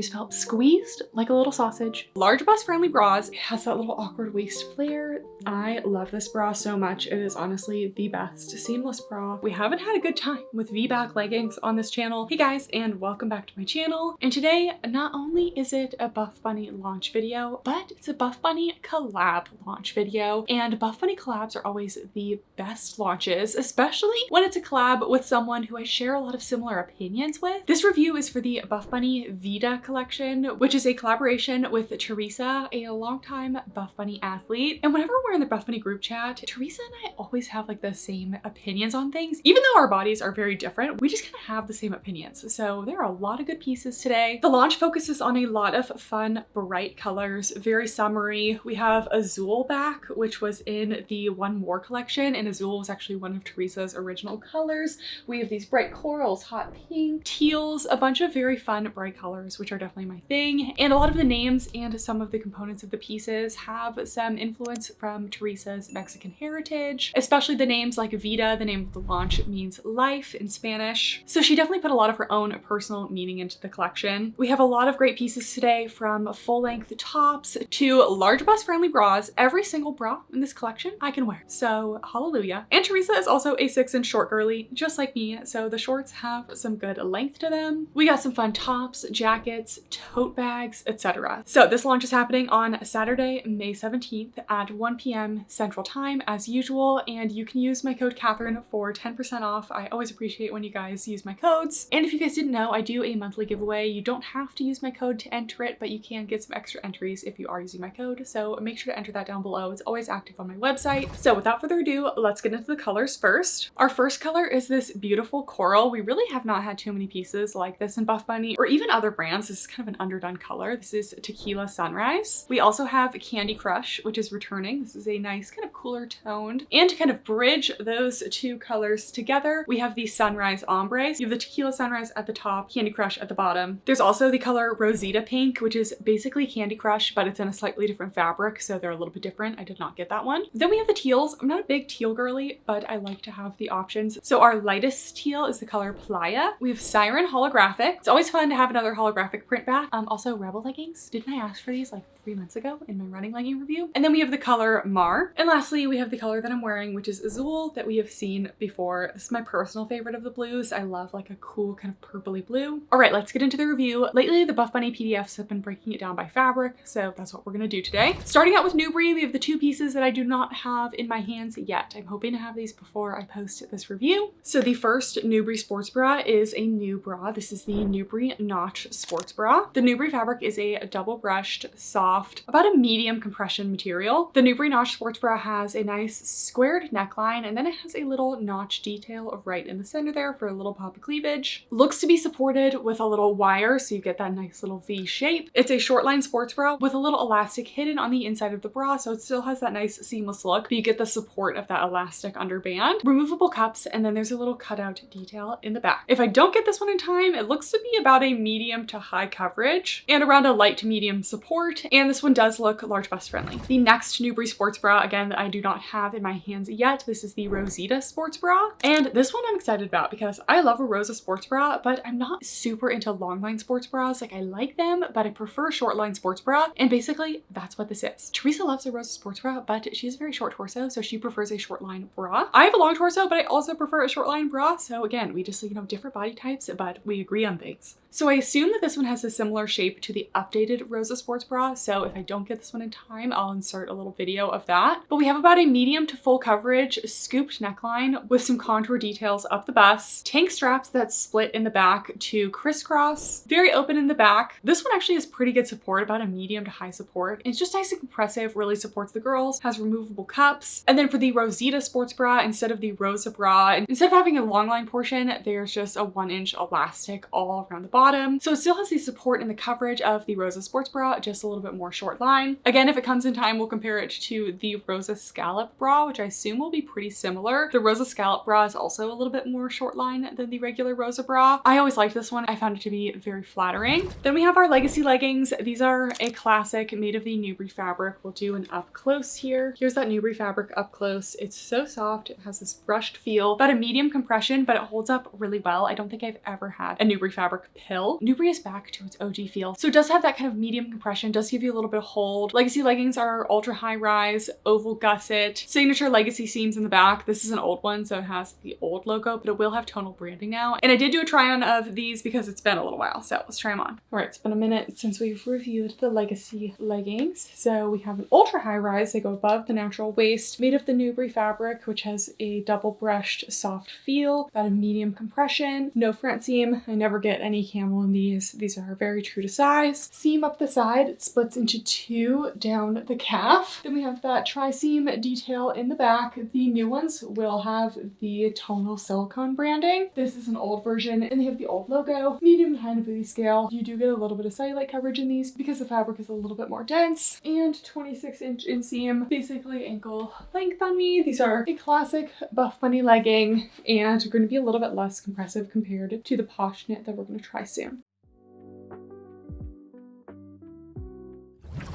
Just felt squeezed like a little sausage. Large bust friendly bras. It has that little awkward waist flare. I love this bra so much. It is honestly the best seamless bra. We haven't had a good time with V-back leggings on this channel. Hey guys, and welcome back to my channel. And today, not only is it a Buffbunny launch video, but it's a Buffbunny collab launch video. And Buffbunny collabs are always the best launches, especially when it's a collab with someone who I share a lot of similar opinions with. This review is for the Buffbunny Vida Collection, which is a collaboration with Teresa, a longtime Buffbunny athlete. And whenever we're in the Buffbunny group chat, Teresa and I always have like the same opinions on things. Even though our bodies are very different, we just kind of have the same opinions. So there are a lot of good pieces today. The launch focuses on a lot of fun, bright colors, very summery. We have Azul back, which was in the One More collection, and Azul was actually one of Teresa's original colors. We have these bright corals, hot pink, teals, a bunch of very fun, bright colors, which are definitely my thing. And a lot of the names and some of the components of the pieces have some influence from Teresa's Mexican heritage, especially the names like Vida. The name of the launch means life in Spanish. So she definitely put a lot of her own personal meaning into the collection. We have a lot of great pieces today, from full-length tops to large bust friendly bras. Every single bra in this collection I can wear. So hallelujah. And Teresa is also a 6-inch short girly, just like me. So the shorts have some good length to them. We got some fun tops, jackets, tote bags, etc. So this launch is happening on Saturday, May 17th at 1 p.m. Central Time as usual, and you can use my code Kathryn for 10% off. I always appreciate when you guys use my codes. And if you guys didn't know, I do a monthly giveaway. You don't have to use my code to enter it, but you can get some extra entries if you are using my code. So make sure to enter that down below. It's always active on my website. So without further ado, let's get into the colors first. Our first color is this beautiful coral. We really have not had too many pieces like this in Buffbunny or even other brands. This is kind of an underdone color. This is Tequila Sunrise. We also have Candy Crush, which is returning. This is a nice kind of cooler toned. And to kind of bridge those two colors together, we have the Sunrise Ombre. You have the Tequila Sunrise at the top, Candy Crush at the bottom. There's also the color Rosita Pink, which is basically Candy Crush, but it's in a slightly different fabric, so they're a little bit different. I did not get that one. Then we have the teals. I'm not a big teal girly, but I like to have the options. So our lightest teal is the color Playa. We have Siren Holographic. It's always fun to have another holographic print back. Also Rebel leggings. Didn't I ask for these like 3 months ago in my running legging review? And then we have the color Mar. And lastly, we have the color that I'm wearing, which is Azul, that we have seen before. This is my personal favorite of the blues. I love like a cool kind of purpley blue. All right, let's get into the review. Lately, the Buffbunny PDFs have been breaking it down by fabric, so that's what we're gonna do today. Starting out with Nubre, we have the 2 pieces that I do not have in my hands yet. I'm hoping to have these before I post this review. So the first Nubre Sports Bra is a new bra. This is the Nubre Notch Sports Bra. The Nubre fabric is a double brushed, soft, about a medium compression material. The Nubre Notch Sports Bra has a nice squared neckline, and then it has a little notch detail right in the center there for a little pop of cleavage. Looks to be supported with a little wire, so you get that nice little V shape. It's a short line sports bra with a little elastic hidden on the inside of the bra, so it still has that nice seamless look, but you get the support of that elastic underband. Removable cups, and then there's a little cutout detail in the back. If I don't get this one in time, it looks to be about a medium to high coverage and around a light to medium support, and this one does look large bust friendly. The next Nubre Sports Bra, again, that I do not have in my hands yet, this is the Rosita Sports Bra, and this one I'm excited about because I love a Rosa Sports Bra, but I'm not super into long line sports bras. Like, I like them, but I prefer short line sports bra, and basically that's what this is. Teresa loves a Rosa Sports Bra, but she has a very short torso, so she prefers a short line bra. I have a long torso, but I also prefer a short line bra, so again, we just, you know, different body types, but we agree on things. So I assume that this one has a similar shape to the updated Rosa Sports Bra, so if I don't get this one in time, I'll insert a little video of that. But we have about a medium to full coverage scooped neckline with some contour details up the bust, tank straps that split in the back to crisscross, very open in the back. This one actually has pretty good support, about a medium to high support. It's just nice and compressive, really supports the girls, has removable cups. And then for the Rosita Sports Bra, instead of the Rosa Bra, instead of having a long line portion, there's just a 1-inch elastic all around the bottom. So it still has the support and the coverage of the Rosa Sports Bra, just a little bit more short line. Again, if it comes in time, we'll compare it to the Rosa Scallop Bra, which I assume will be pretty similar. The Rosa Scallop Bra is also a little bit more short line than the regular Rosa Bra. I always liked this one. I found it to be very flattering. Then we have our Legacy leggings. These are a classic made of the Nubre fabric. We'll do an up close here. Here's that Nubre fabric up close. It's so soft. It has this brushed feel, about a medium compression, but it holds up really well. I don't think I've ever had a Nubre fabric pill. Nubre is back to its OG feel. So it does have that kind of medium compression, does give you a little bit of hold. Legacy leggings are ultra high rise, oval gusset, signature legacy seams in the back. This is an old one, so it has the old logo, but it will have tonal branding now. And I did do a try on of these because it's been a little while, so let's try them on. All right, it's been a minute since we've reviewed the legacy leggings. So we have an ultra high rise. They go above the natural waist, made of the Nubre fabric, which has a double brushed soft feel, about a medium compression, no front seam. I never get any camel in these. These are very true to size. Seam up the side, it splits into two down the calf. Then we have that tri-seam detail in the back. The new ones will have the tonal silicone branding. This is an old version and they have the old logo. Medium to high booty scale. You do get a little bit of cellulite coverage in these because the fabric is a little bit more dense, and 26-inch inseam, basically ankle length on me. These are a classic Buffbunny legging and are going to be a little bit less compressive compared to the Poshknit that we're going to try soon.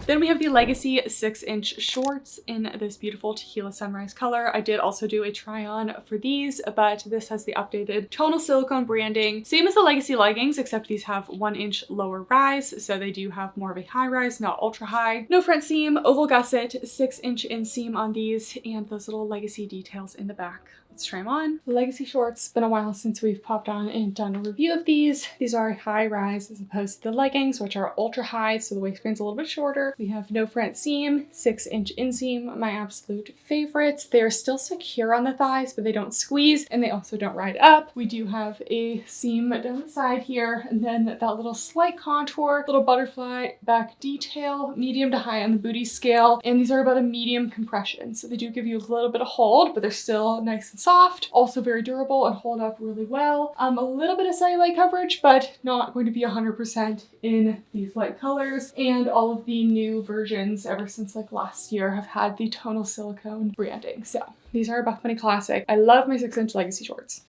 Then we have the Legacy 6-inch shorts in this beautiful tequila sunrise color. I did also do a try on for these, but this has the updated tonal silicone branding. Same as the Legacy leggings, except these have 1-inch lower rise, so they do have more of a high rise, not ultra high. No front seam, oval gusset, 6-inch inseam on these, and those little Legacy details in the back. Let's try them on. Legacy shorts, been a while since we've popped on and done a review of these. These are high rise as opposed to the leggings, which are ultra high, so the waistband's a little bit shorter. We have no front seam, 6-inch inseam, my absolute favorites. They're still secure on the thighs, but they don't squeeze and they also don't ride up. We do have a seam down the side here, and then that little slight contour, little butterfly back detail, medium to high on the booty scale, and these are about a medium compression. So they do give you a little bit of hold, but they're still nice and soft, also very durable and hold up really well. A little bit of cellulite coverage, but not going to be 100% in these light colors. And all of the new versions ever since like last year have had the tonal silicone branding. So these are a Buffbunny classic. I love my 6-inch Legacy shorts.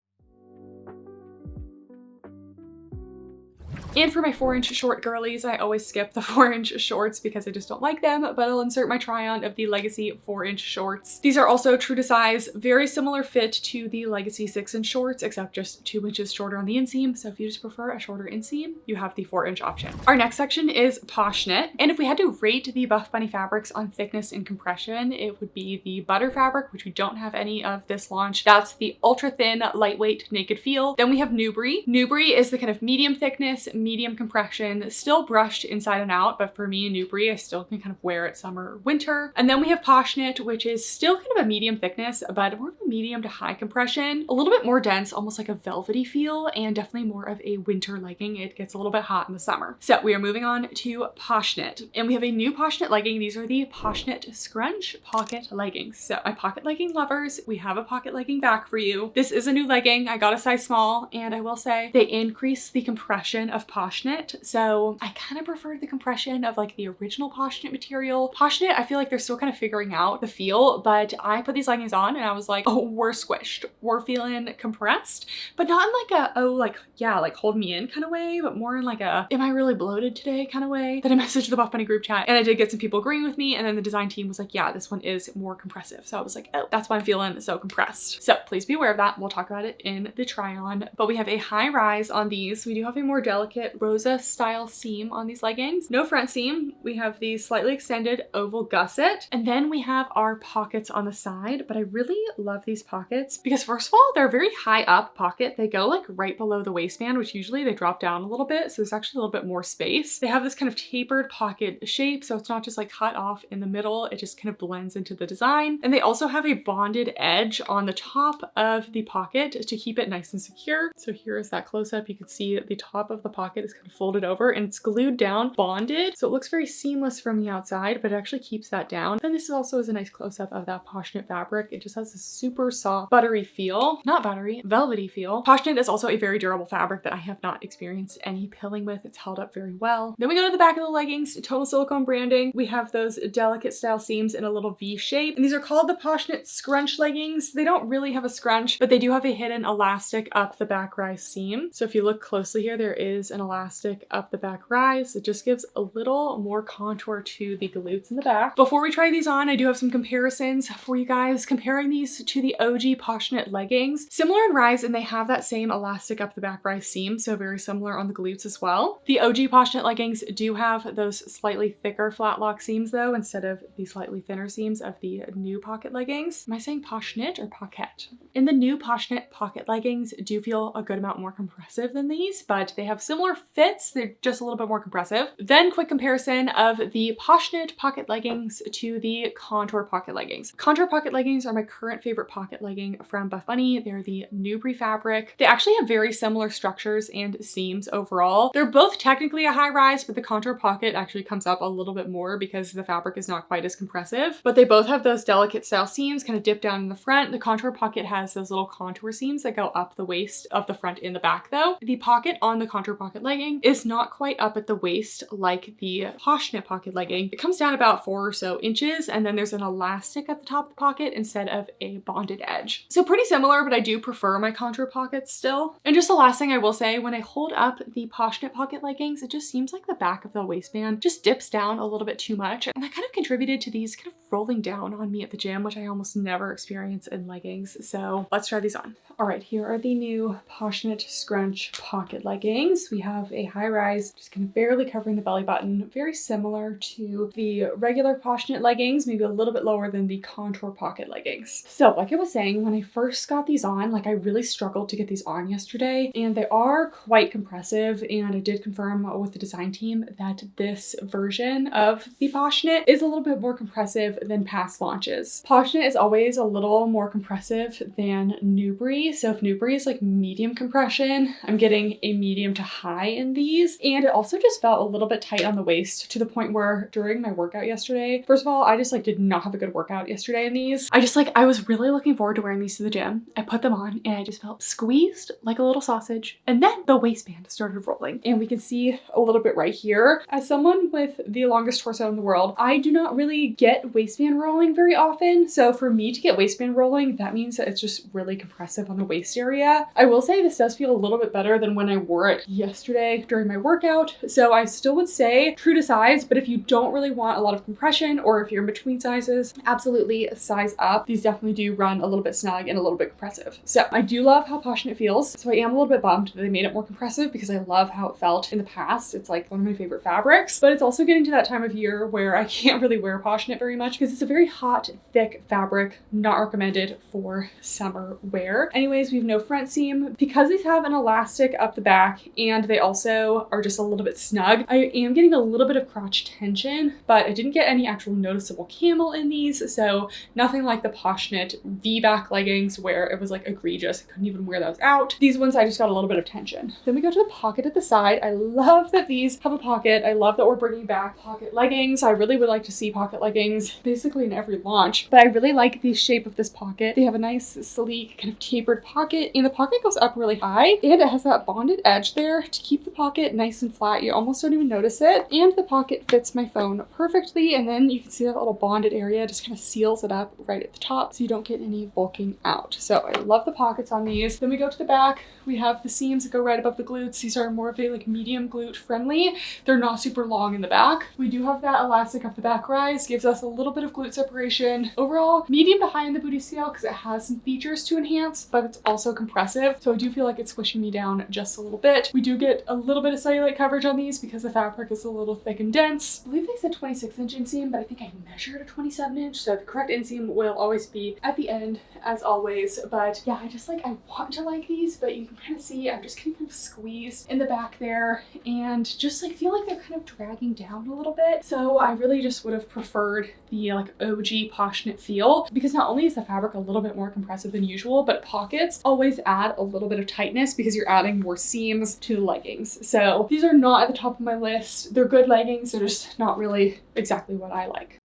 And for my 4-inch short girlies, I always skip the 4-inch shorts because I just don't like them, but I'll insert my try on of the Legacy 4-inch shorts. These are also true to size, very similar fit to the Legacy 6-inch shorts, except just 2 inches shorter on the inseam. So if you just prefer a shorter inseam, you have the 4-inch option. Our next section is Poshknit. And if we had to rate the Buffbunny fabrics on thickness and compression, it would be the butter fabric, which we don't have any of this launch. That's the ultra thin, lightweight, naked feel. Then we have Nubre. Nubre is the kind of medium thickness, medium compression, still brushed inside and out, but for me, Nubre, I still can kind of wear it summer or winter. And then we have Poshknit, which is still kind of a medium thickness, but more of a medium to high compression, a little bit more dense, almost like a velvety feel, and definitely more of a winter legging. It gets a little bit hot in the summer. So we are moving on to Poshknit, and we have a new Poshknit legging. These are the Poshknit Scrunch pocket leggings. So my pocket legging lovers, we have a pocket legging back for you. This is a new legging. I got a size small, and I will say they increase the compression of Poshknit. So I kind of prefer the compression of like the original Poshknit material. Poshknit, I feel like they're still kind of figuring out the feel, but I put these leggings on and I was like, oh, we're squished. We're feeling compressed, but not in like a, oh, like, yeah, like hold me in kind of way, but more in like a, am I really bloated today kind of way. Then I messaged the Buffbunny group chat and I did get some people agreeing with me. And then the design team was like, yeah, this one is more compressive. So I was like, oh, that's why I'm feeling so compressed. So please be aware of that. We'll talk about it in the try on, but we have a high rise on these. We do have a more delicate Rosa style seam on these leggings. No front seam. We have the slightly extended oval gusset, and then we have our pockets on the side. But I really love these pockets because first of all, they're a very high up pocket. They go like right below the waistband, which usually they drop down a little bit. So there's actually a little bit more space. They have this kind of tapered pocket shape. So it's not just like cut off in the middle. It just kind of blends into the design. And they also have a bonded edge on the top of the pocket to keep it nice and secure. So here is that close up. You can see the top of the pocket is kind of folded over and it's glued down, bonded. So it looks very seamless from the outside, but it actually keeps that down. And this also is a nice close up of that Poshknit fabric. It just has this super soft, buttery feel, not buttery, velvety feel. Poshknit is also a very durable fabric that I have not experienced any pilling with. It's held up very well. Then we go to the back of the leggings, total silicone branding. We have those delicate style seams in a little V shape. And these are called the Poshknit Scrunch leggings. They don't really have a scrunch, but they do have a hidden elastic up the back rise seam. So if you look closely here, there is an elastic up the back rise. It just gives a little more contour to the glutes in the back. Before we try these on, I do have some comparisons for you guys, comparing these to the OG Poshknit leggings. Similar in rise, and they have that same elastic up the back rise seam, so very similar on the glutes as well. The OG Poshknit leggings do have those slightly thicker flat lock seams though, instead of the slightly thinner seams of the new pocket leggings. Am I saying Poshknit or pocket? In the new Poshknit pocket leggings do feel a good amount more compressive than these, but they have similar fits. They're just a little bit more compressive. Then quick comparison of the Poshknit pocket leggings to the contour pocket leggings. Contour pocket leggings are my current favorite pocket legging from Buffbunny. They're the Nubre fabric. They actually have very similar structures and seams overall. They're both technically a high rise, but the contour pocket actually comes up a little bit more because the fabric is not quite as compressive, but they both have those delicate style seams kind of dip down in the front. The contour pocket has those little contour seams that go up the waist of the front in the back though. The pocket on the contour pocket legging is not quite up at the waist like the Poshknit pocket legging. It comes down about 4 or so inches, and then there's an elastic at the top of the pocket instead of a bonded edge. So pretty similar, but I do prefer my contour pockets still. And just the last thing I will say, when I hold up the Poshknit pocket leggings, it just seems like the back of the waistband just dips down a little bit too much. And that kind of contributed to these kind of rolling down on me at the gym, which I almost never experience in leggings. So let's try these on. All right, here are the new Poshknit Scrunch pocket leggings. We have a high rise, just kind of barely covering the belly button, very similar to the regular Poshknit leggings, maybe a little bit lower than the contour pocket leggings. So like I was saying, when I first got these on, like I really struggled to get these on yesterday, and they are quite compressive, and I did confirm with the design team that this version of the Poshknit is a little bit more compressive than past launches. Poshknit is always a little more compressive than Nubre. So if Nubre is like medium compression, I'm getting a medium to high in these. And it also just felt a little bit tight on the waist to the point where during my workout yesterday, first of all, I just like did not have a good workout yesterday in these. I was really looking forward to wearing these to the gym. I put them on and I just felt squeezed like a little sausage. And then the waistband started rolling, and we can see a little bit right here. As someone with the longest torso in the world, I do not really get waistband rolling very often. So for me to get waistband rolling, that means that it's just really compressive on the waist area. I will say this does feel a little bit better than when I wore it yesterday during my workout. So I still would say true to size, but if you don't really want a lot of compression, or if you're in between sizes, absolutely size up. These definitely do run a little bit snug and a little bit compressive. So I do love how Poshknit feels. So I am a little bit bummed that they made it more compressive because I love how it felt in the past. It's like one of my favorite fabrics, but it's also getting to that time of year where I can't really wear Poshknit very much because it's a very hot, thick fabric, not recommended for summer wear. Anyways, we have no front seam. Because these have an elastic up the back and they also are just a little bit snug, I am getting a little bit of crotch tension, but I didn't get any actual noticeable camel in these, so nothing like the Poshknit V-back leggings where it was like egregious. I couldn't even wear those out. These ones I just got a little bit of tension. Then we go to the pocket at the side. I love that these have a pocket. I love that we're bringing back pocket leggings. I really would like to see pocket leggings basically in every launch, but I really like the shape of this pocket. They have a nice sleek kind of tapered pocket, and the pocket goes up really high, and it has that bonded edge there to keep the pocket nice and flat. You almost don't even notice it, and the pocket fits my phone perfectly, and then you can see that little bonded area just kind of seals it up right at the top so you don't get any bulking out. So I love the pockets on these. Then we go to the back. We have the seams that go right above the glutes. These are more of a like medium glute friendly. They're not super long in the back. We do have that elastic up the back rise, gives us a little bit of glute separation. Overall, medium to high in the booty scale because it has some features to enhance, but it's also compressive. So I do feel like it's squishing me down just a little bit. We do get a little bit of cellulite coverage on these because the fabric is a little thick and dense. I believe they said 26-inch inseam, but I think I measured a 27-inch. So the correct inseam will always be at the end as always. But yeah, I want to like these, but you can kind of see I'm just kind of squeezed in the back there and just like feel like they're kind of dragging down a little bit. So I really just would have preferred the like OG Poshknit feel because not only is the fabric a little bit more compressive than usual, but pockets always add a little bit of tightness because you're adding more seams to the leggings. So these are not at the top of my list. They're good leggings. They're just not really exactly what I like.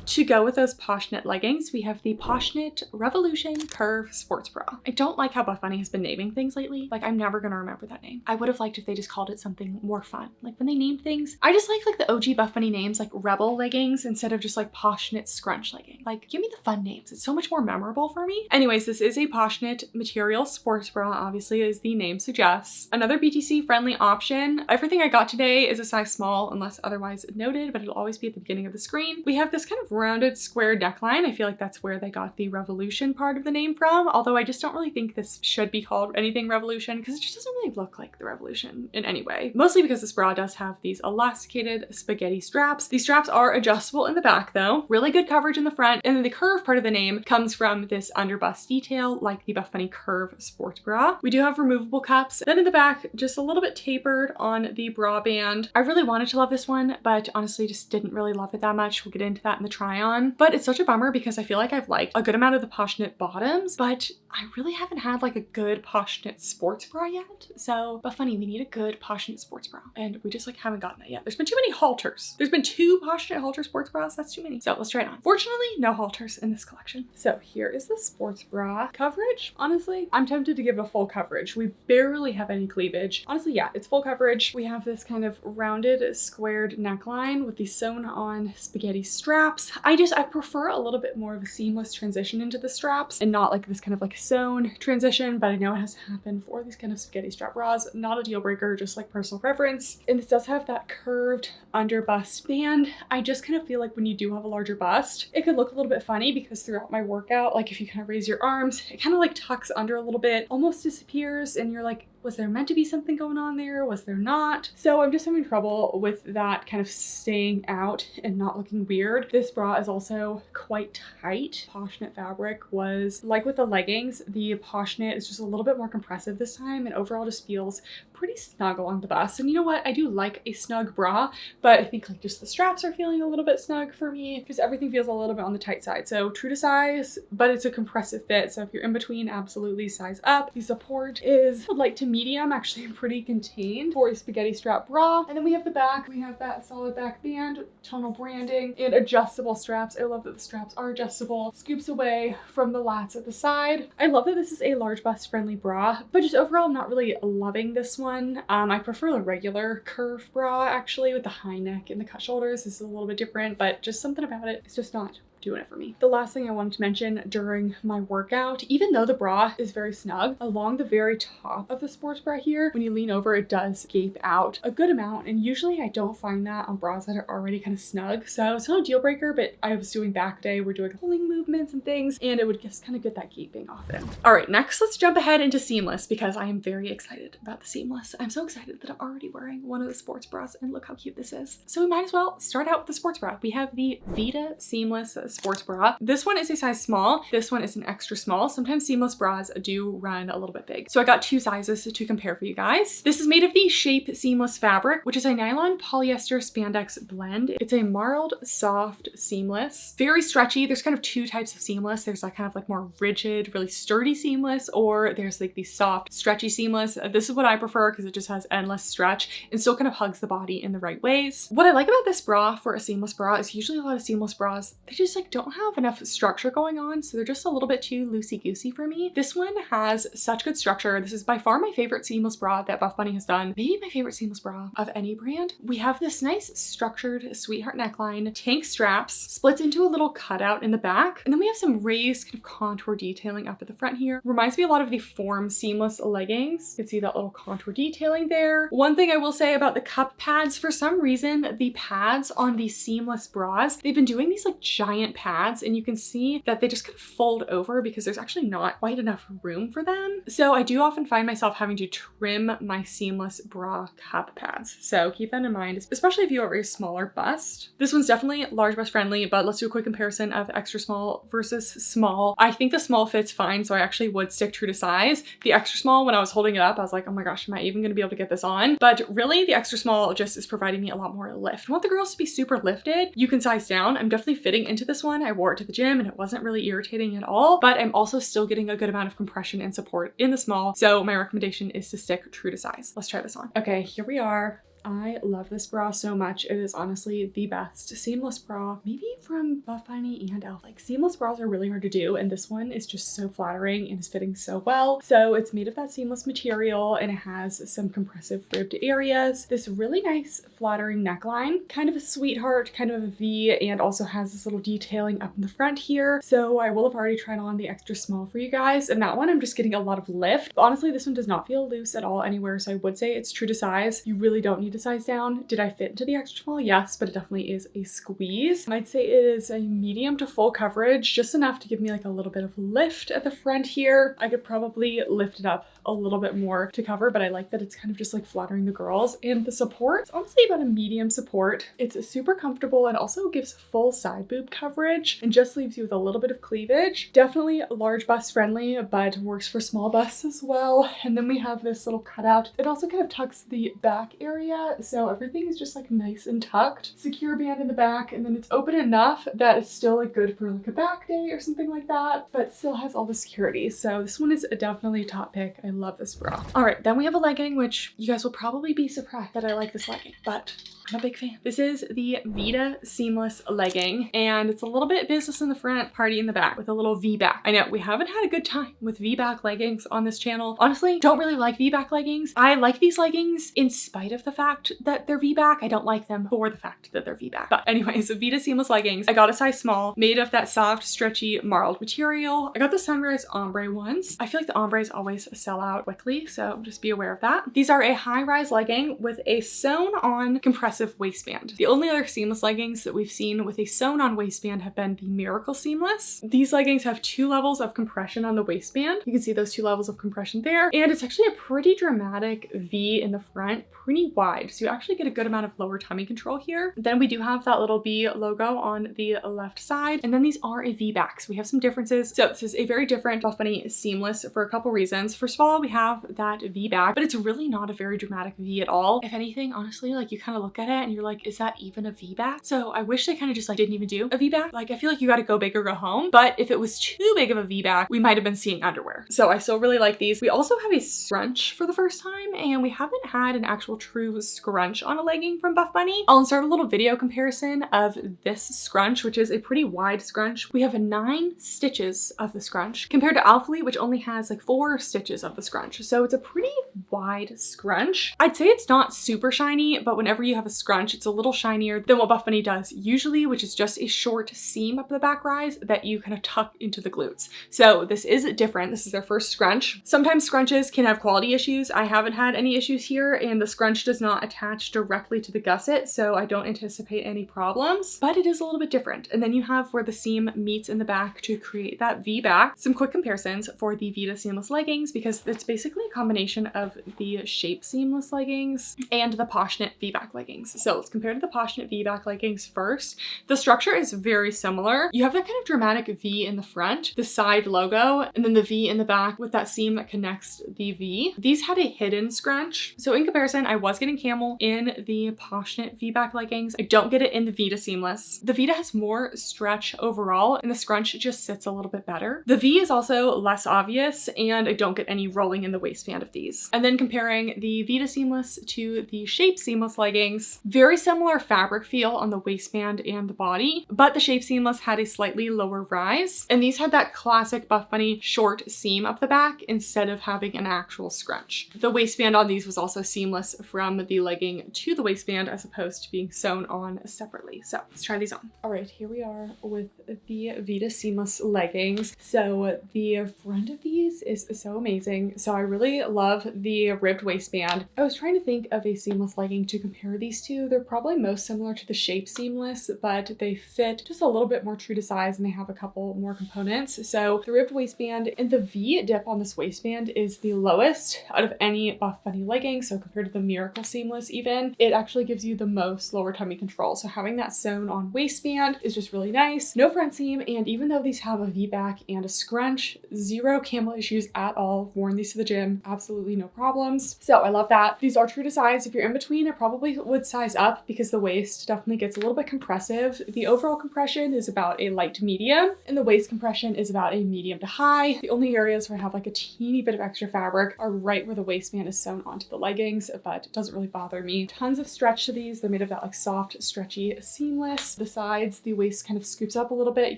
To go with those Poshknit leggings, we have the Poshknit Revolution Curve Sports Bra. I don't like how Buffbunny has been naming things lately. Like, I'm never gonna remember that name. I would have liked if they just called it something more fun. Like when they named things, I just like the OG Buffbunny names, like Rebel leggings instead of just like Poshknit Scrunch legging. Like, give me the fun names. It's so much more memorable for me. Anyways, this is a Poshknit material sports bra, obviously, as the name suggests. Another BTC friendly option. Everything I got today is a size small unless otherwise noted, but it'll always be at the beginning of the screen. We have this kind of rounded square neckline. I feel like that's where they got the Revolution part of the name from, although I just don't really think this should be called anything Revolution because it just doesn't really look like the Revolution in any way. Mostly because this bra does have these elasticated spaghetti straps. These straps are adjustable in the back though. Really good coverage in the front, and then the curve part of the name comes from this underbust detail like the Buffbunny Curve Sports Bra. We do have removable cups. Then in the back, just a little bit tapered on the bra band. I really wanted to love this one, but honestly just didn't really love it that much. We'll get into that in the try on. But it's such a bummer because I feel like I've liked a good amount of the Poshknit bottoms, but I really haven't had like a good Poshknit sports bra yet. So, Buffbunny, we need a good Poshknit sports bra, and we just like haven't gotten that yet. There's been too many halters. There's been 2 Poshknit halter sports bras. That's too many. So let's try it on. Fortunately, no halters in this collection. So here is the sports bra coverage. Honestly, I'm tempted to give it a full coverage. We barely have any cleavage. Honestly, yeah, it's full coverage. We have this kind of rounded squared neckline with these sewn on spaghetti straps. I prefer a little bit more of a seamless transition into the straps and not like this kind of like sewn transition, but I know it has to happen for these kind of spaghetti strap bras. Not a deal breaker, just like personal preference. And this does have that curved under bust band. I just kind of feel like when you do have a larger bust, it could look a little bit funny because throughout my workout, like if you kind of raise your arms, it kind of like tucks under a little bit, almost disappears, and you're like, was there meant to be something going on there? Was there not? So I'm just having trouble with that kind of staying out and not looking weird. This bra is also quite tight. Poshknit fabric was like with the leggings, the Poshknit is just a little bit more compressive this time and overall just feels pretty snug along the bust. And you know what? I do like a snug bra, but I think like just the straps are feeling a little bit snug for me because everything feels a little bit on the tight side. So true to size, but it's a compressive fit. So if you're in between, absolutely size up. The support is light to medium, actually pretty contained for a spaghetti strap bra. And then we have the back. We have that solid back band, tonal branding, and adjustable straps. I love that the straps are adjustable. Scoops away from the lats at the side. I love that this is a large bust friendly bra, but just overall I'm not really loving this one. I prefer the regular curve bra actually with the high neck and the cut shoulders. This is a little bit different, but just something about it, it's just not doing it for me. The last thing I wanted to mention during my workout, even though the bra is very snug, along the very top of the sports bra here, when you lean over, it does gape out a good amount. And usually I don't find that on bras that are already kind of snug. So it's not a deal breaker, but I was doing back day, we're doing pulling movements and things, and it would just kind of get that gaping often. All right, next let's jump ahead into seamless because I am very excited about the seamless. I'm so excited that I'm already wearing one of the sports bras and look how cute this is. So we might as well start out with the sports bra. We have the Vida Seamless Sports Bra. This one is a size small. This one is an extra small. Sometimes seamless bras do run a little bit big. So I got 2 sizes to compare for you guys. This is made of the Shape Seamless fabric, which is a nylon polyester spandex blend. It's a marled, soft, seamless, very stretchy. There's kind of 2 types of seamless. There's like kind of like more rigid, really sturdy seamless, or there's like the soft, stretchy seamless. This is what I prefer because it just has endless stretch and still kind of hugs the body in the right ways. What I like about this bra for a seamless bra is usually a lot of seamless bras, they just like don't have enough structure going on, so they're just a little bit too loosey-goosey for me. This one has such good structure. This is by far my favorite seamless bra that Buffbunny has done. Maybe my favorite seamless bra of any brand. We have this nice structured sweetheart neckline, tank straps, splits into a little cutout in the back, and then we have some raised kind of contour detailing up at the front here. Reminds me a lot of the Form seamless leggings. You can see that little contour detailing there. One thing I will say about the cup pads, for some reason, the pads on these seamless bras, they've been doing these like giant pads, and you can see that they just kind of fold over because there's actually not quite enough room for them. So I do often find myself having to trim my seamless bra cup pads. So keep that in mind, especially if you have a smaller bust. This one's definitely large bust friendly, but let's do a quick comparison of extra small versus small. I think the small fits fine, so I actually would stick true to size. The extra small, when I was holding it up, I was like, oh my gosh, am I even gonna be able to get this on? But really the extra small just is providing me a lot more lift. I want the girls to be super lifted. You can size down. I'm definitely fitting into this one. I wore it to the gym and it wasn't really irritating at all, but I'm also still getting a good amount of compression and support in the small. So my recommendation is to stick true to size. Let's try this on. Okay, here we are. I love this bra so much. It is honestly the best seamless bra, maybe from Buffbunny and Elf. Like, seamless bras are really hard to do, and this one is just so flattering and is fitting so well. So it's made of that seamless material, and it has some compressive ribbed areas, this really nice flattering neckline, kind of a sweetheart, kind of a V, and also has this little detailing up in the front here. So I will have already tried on the extra small for you guys, and that one I'm just getting a lot of lift. But honestly, this one does not feel loose at all anywhere, so I would say it's true to size. You really don't need to size down. Did I fit into the extra small? Yes, but it definitely is a squeeze. I'd say it is a medium to full coverage, just enough to give me like a little bit of lift at the front here. I could probably lift it up a little bit more to cover, but I like that it's kind of just like flattering the girls. And the support, it's honestly about a medium support. It's super comfortable and also gives full side boob coverage and just leaves you with a little bit of cleavage. Definitely large bust friendly, but works for small busts as well. And then we have this little cutout. It also kind of tucks the back area, so everything is just like nice and tucked. Secure band in the back, and then it's open enough that it's still like good for like a back day or something like that, but still has all the security. So this one is definitely a top pick. I love this bra. All right, then we have a legging, which you guys will probably be surprised that I like this legging, but I'm a big fan. This is the Vida Seamless Legging, and it's a little bit business in the front, party in the back with a little V-back. I know we haven't had a good time with V-back leggings on this channel. Honestly, don't really like V-back leggings. I like these leggings in spite of the fact that they're V-back. I don't like them for the fact that they're V-back. But anyways, Vida Seamless Leggings. I got a size small, made of that soft, stretchy, marled material. I got the Sunrise Ombre ones. I feel like the ombres always sell out quickly, so just be aware of that. These are a high-rise legging with a sewn-on compressive waistband. The only other seamless leggings that we've seen with a sewn-on waistband have been the Miracle Seamless. These leggings have 2 levels of compression on the waistband. You can see those 2 levels of compression there, and it's actually a pretty dramatic V in the front, pretty wide, so you actually get a good amount of lower tummy control here. Then we do have that little B logo on the left side, and then these are a V-back, so we have some differences. So this is a very different Buffbunny Seamless for a couple reasons. First of all, we have that V-back, but it's really not a very dramatic V at all. If anything, honestly, like, you kind of look at it and you're like, is that even a V-back? So I wish they kind of just like didn't even do a V-back. Like, I feel like you got to go big or go home, but if it was too big of a V-back, we might have been seeing underwear. So I still really like these. We also have a scrunch for the first time, and we haven't had an actual true scrunch on a legging from Buffbunny. I'll insert a little video comparison of this scrunch, which is a pretty wide scrunch. We have 9 stitches of the scrunch compared to Alphalete, which only has like 4 stitches of the scrunch. So it's a pretty wide scrunch. I'd say it's not super shiny, but whenever you have a scrunch, it's a little shinier than what Buffbunny does usually, which is just a short seam up the back rise that you kind of tuck into the glutes. So this is different. This is their first scrunch. Sometimes scrunches can have quality issues. I haven't had any issues here, and the scrunch does not attach directly to the gusset, so I don't anticipate any problems, but it is a little bit different. And then you have where the seam meets in the back to create that V-back. Some quick comparisons for the Vida Seamless Leggings, because it's basically a combination of the Shape Seamless Leggings and the Poshknit V-back leggings. So let's compare to the Poshknit V-back leggings first. The structure is very similar. You have that kind of dramatic V in the front, the side logo, and then the V in the back with that seam that connects the V. These had a hidden scrunch. So in comparison, I was getting camel in the Poshknit V-back leggings. I don't get it in the Vida Seamless. The Vida has more stretch overall, and the scrunch just sits a little bit better. The V is also less obvious, and I don't get any rolling in the waistband of these. And then comparing the Vida Seamless to the Shape Seamless leggings, very similar fabric feel on the waistband and the body, but the Shape Seamless had a slightly lower rise, and these had that classic Buffbunny short seam up the back instead of having an actual scrunch. The waistband on these was also seamless from the legging to the waistband as opposed to being sewn on separately. So let's try these on. All right, here we are with the Vida Seamless leggings. So the front of these is so amazing. So I really love the ribbed waistband. I was trying to think of a seamless legging to compare these to. They're probably most similar to the Shape Seamless, but they fit just a little bit more true to size, and they have a couple more components. So the ribbed waistband and the V dip on this waistband is the lowest out of any Buffbunny legging. So compared to the Miracle Seamless even, it actually gives you the most lower tummy control. So having that sewn on waistband is just really nice. No front seam, and even though these have a V-back and a scrunch, zero camel issues at all. Worn these to the gym, absolutely no problems. So I love that. These are true to size. If you're in between, I probably would size up because the waist definitely gets a little bit compressive. The overall compression is about a light to medium, and the waist compression is about a medium to high. The only areas where I have like a teeny bit of extra fabric are right where the waistband is sewn onto the leggings, but it doesn't really bother me. Tons of stretch to these. They're made of that like soft, stretchy, seamless. The sides, the waist kind of scoops up a little bit. You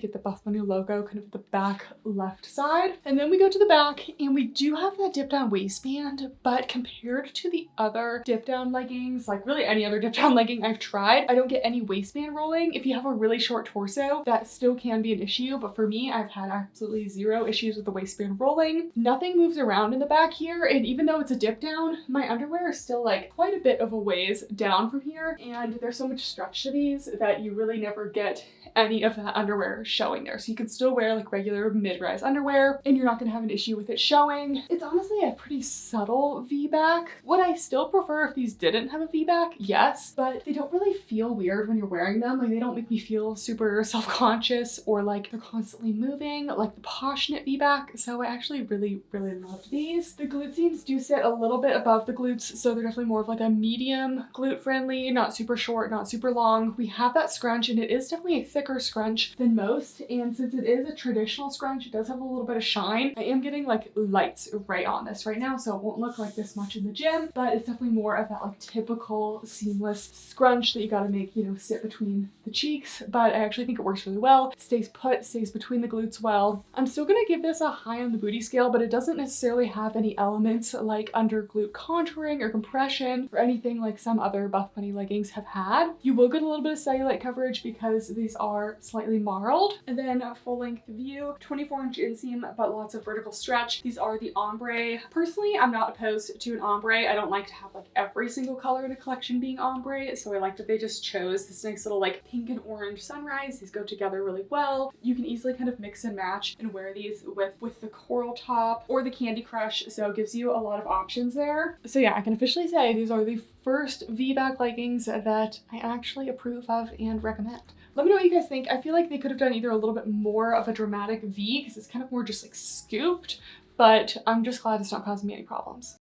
get the Buffbunny logo kind of the back left side. And then we go to the back and we do have that dip down waistband, but compared to the other dip down leggings, like really any other dip down legging I've tried, I don't get any waistband rolling. If you have a really short torso, that still can be an issue, but for me, I've had absolutely zero issues with the waistband rolling. Nothing moves around in the back here, and even though it's a dip down, my underwear is still like quite a bit of a ways down from here, and there's so much stretch to these that you really never get any of that underwear showing there. So you can still wear like regular mid-rise underwear and you're not gonna have an issue with it showing. It's honestly a pretty subtle V-back. Would I still prefer if these didn't have a V-back? Yes, but they don't really feel weird when you're wearing them. Like they don't make me feel super self-conscious or like they're constantly moving like the Poshknit V-back. So I actually really love these. The glute seams do sit a little bit above the glutes, so they're definitely more of like a medium glute friendly, not super short, not super long. We have that scrunch and it is definitely a thicker scrunch than most, and since it is a traditional scrunch, it does have a little bit of shine. I am getting like lights right on this right now, so it won't look like this much in the gym, but it's definitely more of that like typical seamless scrunch that you gotta make, you know, sit between the cheeks, but I actually think it works really well. It stays put, stays between the glutes well. I'm still gonna give this a high on the booty scale, but it doesn't necessarily have any elements like under glute contouring or compression or anything like some other Buffbunny leggings have had. You will get a little bit of cellulite coverage because these are slightly marled. And then a full length view, 24-inch inseam, but lots of vertical stretch. These are the ombre. Personally, I'm not opposed to an ombre. I don't like to have like every single color in a collection being ombre, so I like that they just chose this nice little like pink and orange sunrise. These go together really well. You can easily kind of mix and match and wear these with the coral top or the Candy Crush, so it gives you a lot of options there. So yeah, I can officially say these are the first V-back leggings that I actually approve of and recommend. Let me know what you guys think. I feel like they could have done either a little bit more of a dramatic V because it's kind of more just like scooped, but I'm just glad it's not causing me any problems.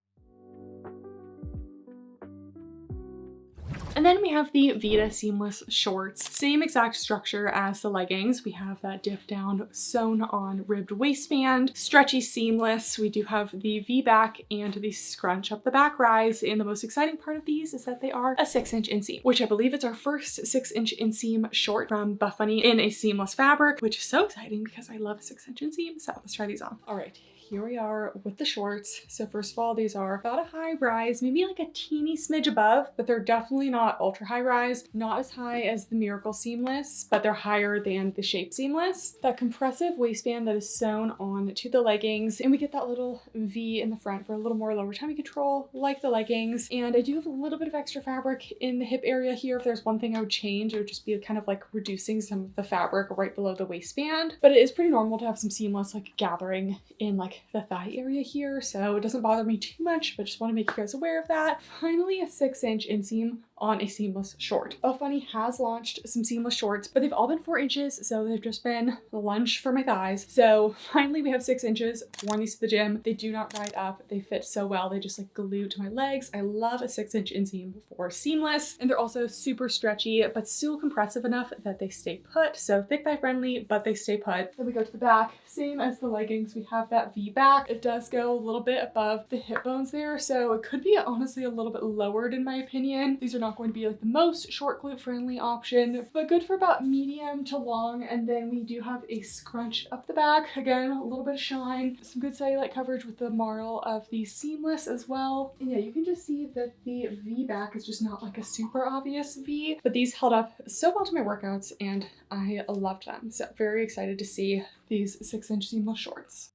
And then we have the Vida seamless shorts. Same exact structure as the leggings. We have that dip down sewn on ribbed waistband, stretchy seamless. We do have the V-back and the scrunch up the back rise. And the most exciting part of these is that they are a 6-inch inseam, which I believe is our first 6-inch inseam short from Buffbunny in a seamless fabric, which is so exciting because I love a 6-inch inseam. So let's try these on. All right. Here we are with the shorts. So first of all, these are about a high rise, maybe like a teeny smidge above, but they're definitely not ultra high rise, not as high as the Miracle seamless, but they're higher than the Shape seamless. That compressive waistband that is sewn on to the leggings, and we get that little V in the front for a little more lower tummy control, like the leggings. And I do have a little bit of extra fabric in the hip area here. If there's one thing I would change, it would just be kind of like reducing some of the fabric right below the waistband. But it is pretty normal to have some seamless like gathering in like the thigh area here, so it doesn't bother me too much, but just want to make you guys aware of that. Finally, a 6-inch inseam on a seamless short. Buffbunny has launched some seamless shorts, but they've all been 4 inches, so they've just been the lunch for my thighs. So finally we have 6 inches. Worn these to the gym. They do not ride up. They fit so well. They just like glue to my legs. I love a 6-inch inseam for seamless, and they're also super stretchy, but still compressive enough that they stay put. So thick thigh friendly, but they stay put. Then we go to the back. Same as the leggings. We have that V-back. It does go a little bit above the hip bones there, so it could be honestly a little bit lowered in my opinion. These are not going to be like the most short glute friendly option, but good for about medium to long. And then we do have a scrunch up the back. Again, a little bit of shine, some good cellulite coverage with the marl of the seamless as well. And yeah, you can just see that the V back is just not like a super obvious V, but these held up so well to my workouts and I loved them. So very excited to see these 6-inch seamless shorts.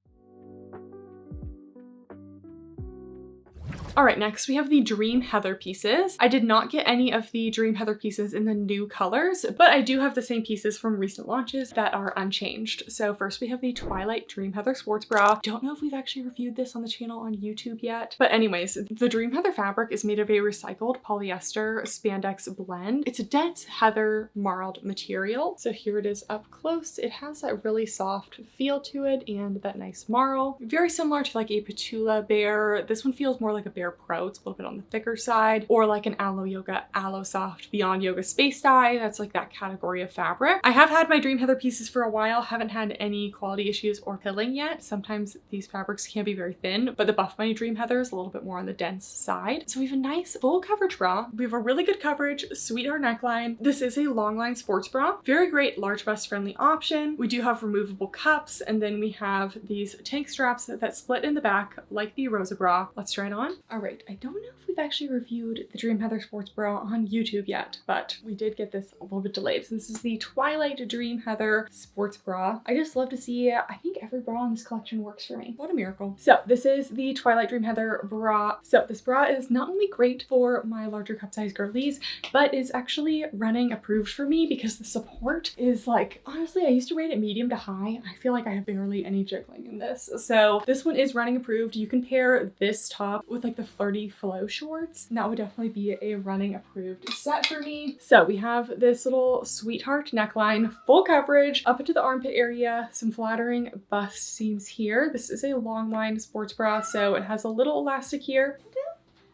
All right, next we have the Dream Heather pieces. I did not get any of the Dream Heather pieces in the new colors, but I do have the same pieces from recent launches that are unchanged. So first we have the Twilight Dream Heather Sports Bra. Don't know if we've actually reviewed this on the channel on YouTube yet, but anyways, the Dream Heather fabric is made of a recycled polyester spandex blend. It's a dense heather marled material. So here it is up close. It has that really soft feel to it and that nice marl. Very similar to like a Petula Bear. This one feels more like a Bear Pro. It's a little bit on the thicker side, or like an Aloe Yoga Aloe Soft Beyond Yoga Space Dye. That's like that category of fabric. I have had my Dream Heather pieces for a while, haven't had any quality issues or pilling yet. Sometimes these fabrics can be very thin, but the Buffbunny Dream Heather is a little bit more on the dense side. So we have a nice full coverage bra. We have a really good coverage, sweetheart neckline. This is a long line sports bra. Very great large bust friendly option. We do have removable cups, and then we have these tank straps that split in the back like the Rosa bra. Let's try it on. All right, I don't know if we've actually reviewed the Dream Heather sports bra on YouTube yet, but we did get this a little bit delayed. So this is the Twilight Dream Heather sports bra. I just love to see, I think every bra in this collection works for me. What a miracle. So this is the Twilight Dream Heather bra. So this bra is not only great for my larger cup size girlies, but is actually running approved for me because the support is like, honestly, I used to rate it medium to high. I feel like I have barely any jiggling in this. So this one is running approved. You can pair this top with like the Flirty Flo shorts. And that would definitely be a running approved set for me. So we have this little sweetheart neckline, full coverage up into the armpit area, some flattering bust seams here. This is a long line sports bra, so it has a little elastic here.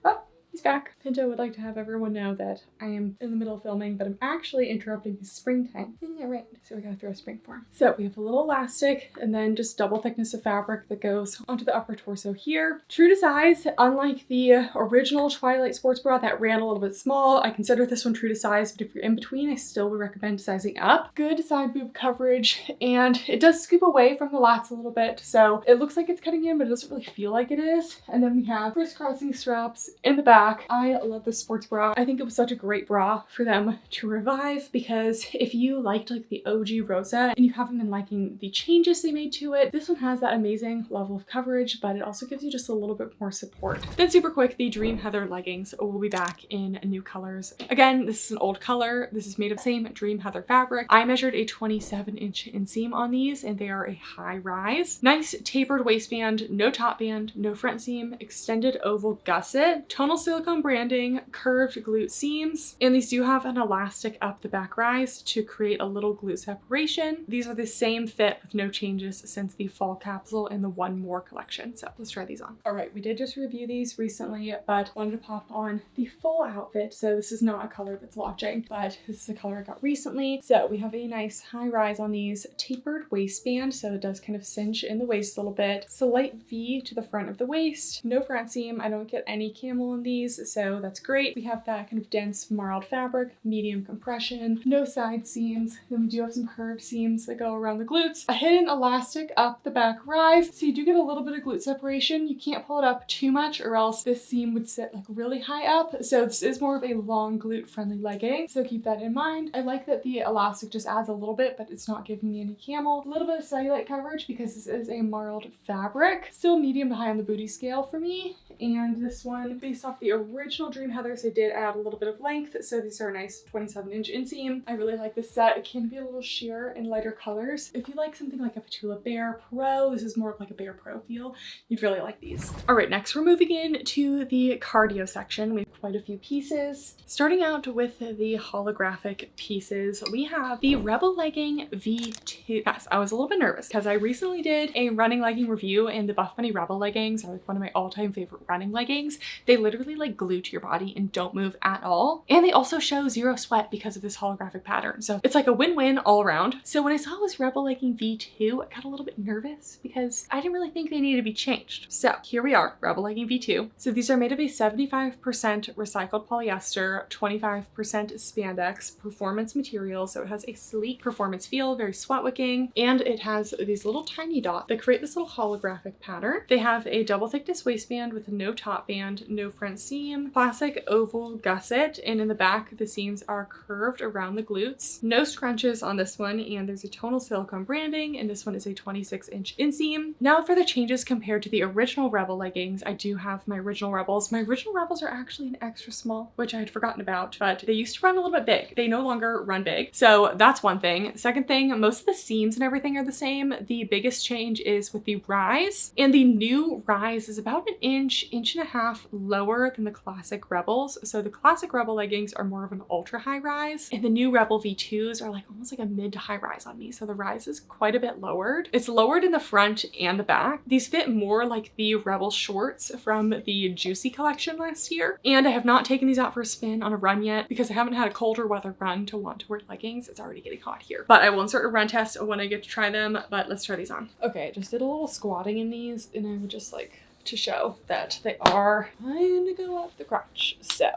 Oh, he's back. Pinto would like to have everyone know that I am in the middle of filming, but I'm actually interrupting his springtime. Isn't that right? So we gotta throw a spring for him. So we have a little elastic and then just double thickness of fabric that goes onto the upper torso here. True to size, unlike the original Twilight sports bra that ran a little bit small, I consider this one true to size, but if you're in between, I still would recommend sizing up. Good side boob coverage, and it does scoop away from the lats a little bit, so it looks like it's cutting in, but it doesn't really feel like it is. And then we have crisscrossing straps in the back. I love this sports bra. I think it was such a great bra for them to revive, because if you liked like the OG Rosa and you haven't been liking the changes they made to it, this one has that amazing level of coverage, but it also gives you just a little bit more support. Then super quick, the Dream Heather leggings will be back in new colors. Again, this is an old color. This is made of the same Dream Heather fabric. I measured a 27-inch inseam on these, and they are a high rise. Nice tapered waistband, no top band, no front seam, extended oval gusset, tonal silicone branding, curved glute seams, and these do have an elastic up the back rise to create a little glute separation. These are the same fit with no changes since the fall capsule in the One More collection. So let's try these on. All right, we did just review these recently, but wanted to pop on the full outfit. So this is not a color that's launching, but this is a color I got recently. So we have a nice high rise on these, tapered waistband, so it does kind of cinch in the waist a little bit. Slight V to the front of the waist, no front seam. I don't get any camel in these, so that's great. We have that kind of dense marled fabric, medium compression, no side seams. Then we do have some curved seams that go around the glutes, a hidden elastic up the back rise, so you do get a little bit of glute separation. You can't pull it up too much or else this seam would sit like really high up. So this is more of a long glute friendly legging, so keep that in mind. I like that the elastic just adds a little bit, but it's not giving me any camel. A little bit of cellulite coverage because this is a marled fabric. Still medium to high on the booty scale for me. And this one, based off the original Dream Heathers, I did add a little bit of length, so these are a nice 27-inch inseam. I really like this set. It can be a little sheer in lighter colors. If you like something like a Petula Bear Pro, this is more of like a Bear Pro feel, you'd really like these. All right, next we're moving in to the cardio section. We have quite a few pieces. Starting out with the holographic pieces, we have the Rebel Legging V2. Yes, I was a little bit nervous because I recently did a running legging review, and the Buffbunny Rebel leggings are like one of my all-time favorite running leggings. They literally like glue to your body and don't move at all. And they also show zero sweat because of this holographic pattern. So it's like a win-win all around. So when I saw this Rebel Legging V2, I got a little bit nervous because I didn't really think they needed to be changed. So here we are, Rebel Legging V2. So these are made of a 75% recycled polyester, 25% spandex performance material. So it has a sleek performance feel, very sweat wicking, and it has these little tiny dots that create this little holographic pattern. They have a double thickness waistband with no top band, no front seam, classic oval gusset, and in the back the seams are curved around the glutes. No scrunches on this one, and there's a tonal silicone branding, and this one is a 26-inch inseam. Now for the changes compared to the original Rebel leggings, I do have my original Rebels. My original Rebels are actually an extra small, which I had forgotten about, but they used to run a little bit big. They no longer run big, so that's one thing. Second thing, most of the seams and everything are the same. The biggest change is with the rise, and the new rise is about an inch and a half lower than the classic Rebels. So the classic Rebel leggings are more of an ultra high rise, and the new Rebel V2s are like almost like a mid to high rise on me. So the rise is quite a bit lowered. It's lowered in the front and the back. These fit more like the Rebel shorts from the Juicy collection last year. And I have not taken these out for a spin on a run yet because I haven't had a colder weather run to want to wear leggings. It's already getting hot here, but I will insert a run test when I get to try them, but let's try these on. Okay, just did a little squatting in these, and I would just like to show that they are trying to go up the crotch. So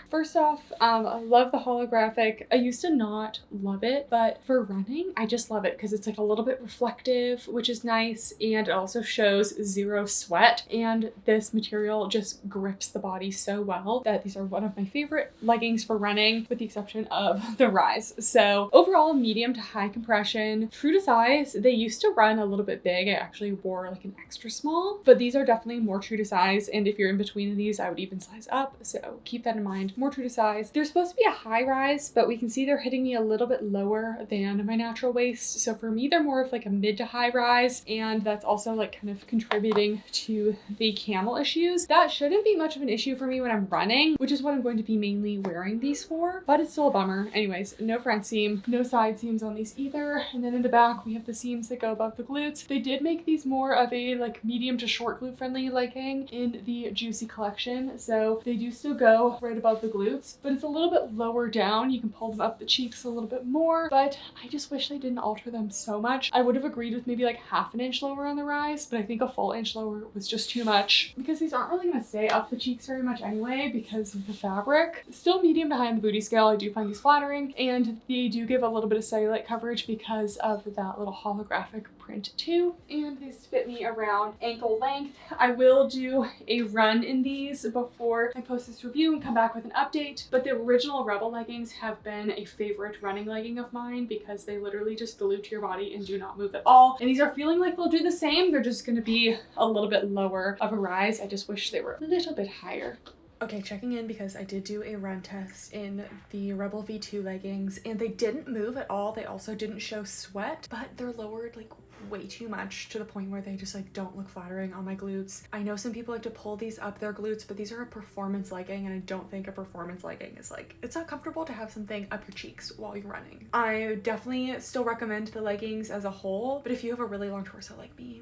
first off, I love the holographic. I used to not love it, but for running, I just love it because it's like a little bit reflective, which is nice, and it also shows zero sweat. And this material just grips the body so well that these are one of my favorite leggings for running, with the exception of the rise. So overall, medium to high compression, true to size. They used to run a little bit big. I actually wore like an extra small, but these are definitely more true to size. And if you're in between of these, I would even size up. So keep that in mind. More true to size. They're supposed to be a high rise, but we can see they're hitting me a little bit lower than my natural waist. So for me, they're more of like a mid to high rise, and that's also like kind of contributing to the camel issues. That shouldn't be much of an issue for me when I'm running, which is what I'm going to be mainly wearing these for, but it's still a bummer. Anyways, no front seam, no side seams on these either. And then in the back, we have the seams that go above the glutes. They did make these more of a like medium to short glute friendly legging in the Juicy collection. So they do still go right above the glutes, but it's a little bit lower down. You can pull them up the cheeks a little bit more, but I just wish they didn't alter them so much. I would have agreed with maybe like half an inch lower on the rise, but I think a full inch lower was just too much because these aren't really going to stay up the cheeks very much anyway because of the fabric. Still medium to high on the booty scale. I do find these flattering, and they do give a little bit of cellulite coverage because of that little holographic print too. And these fit me around ankle length. I will do a run in these before I post this review and come back with an update, but the original Rebel leggings have been a favorite running legging of mine because they literally just glue to your body and do not move at all. And these are feeling like they'll do the same. They're just going to be a little bit lower of a rise. I just wish they were a little bit higher. Okay, checking in because I did do a run test in the Rebel V2 leggings, and they didn't move at all. They also didn't show sweat, but they're lowered like way too much to the point where they just like don't look flattering on my glutes. I know some people like to pull these up their glutes, but these are a performance legging, and I don't think a performance legging is like, it's not comfortable to have something up your cheeks while you're running. I definitely still recommend the leggings as a whole, but if you have a really long torso like me,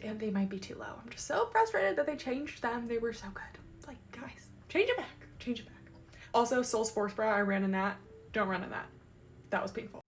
and they might be too low. I'm just so frustrated that they changed them. They were so good. Like, guys, change it back. Change it back. Also, Soul Sports Bra, I ran in that. Don't run in that. That was painful.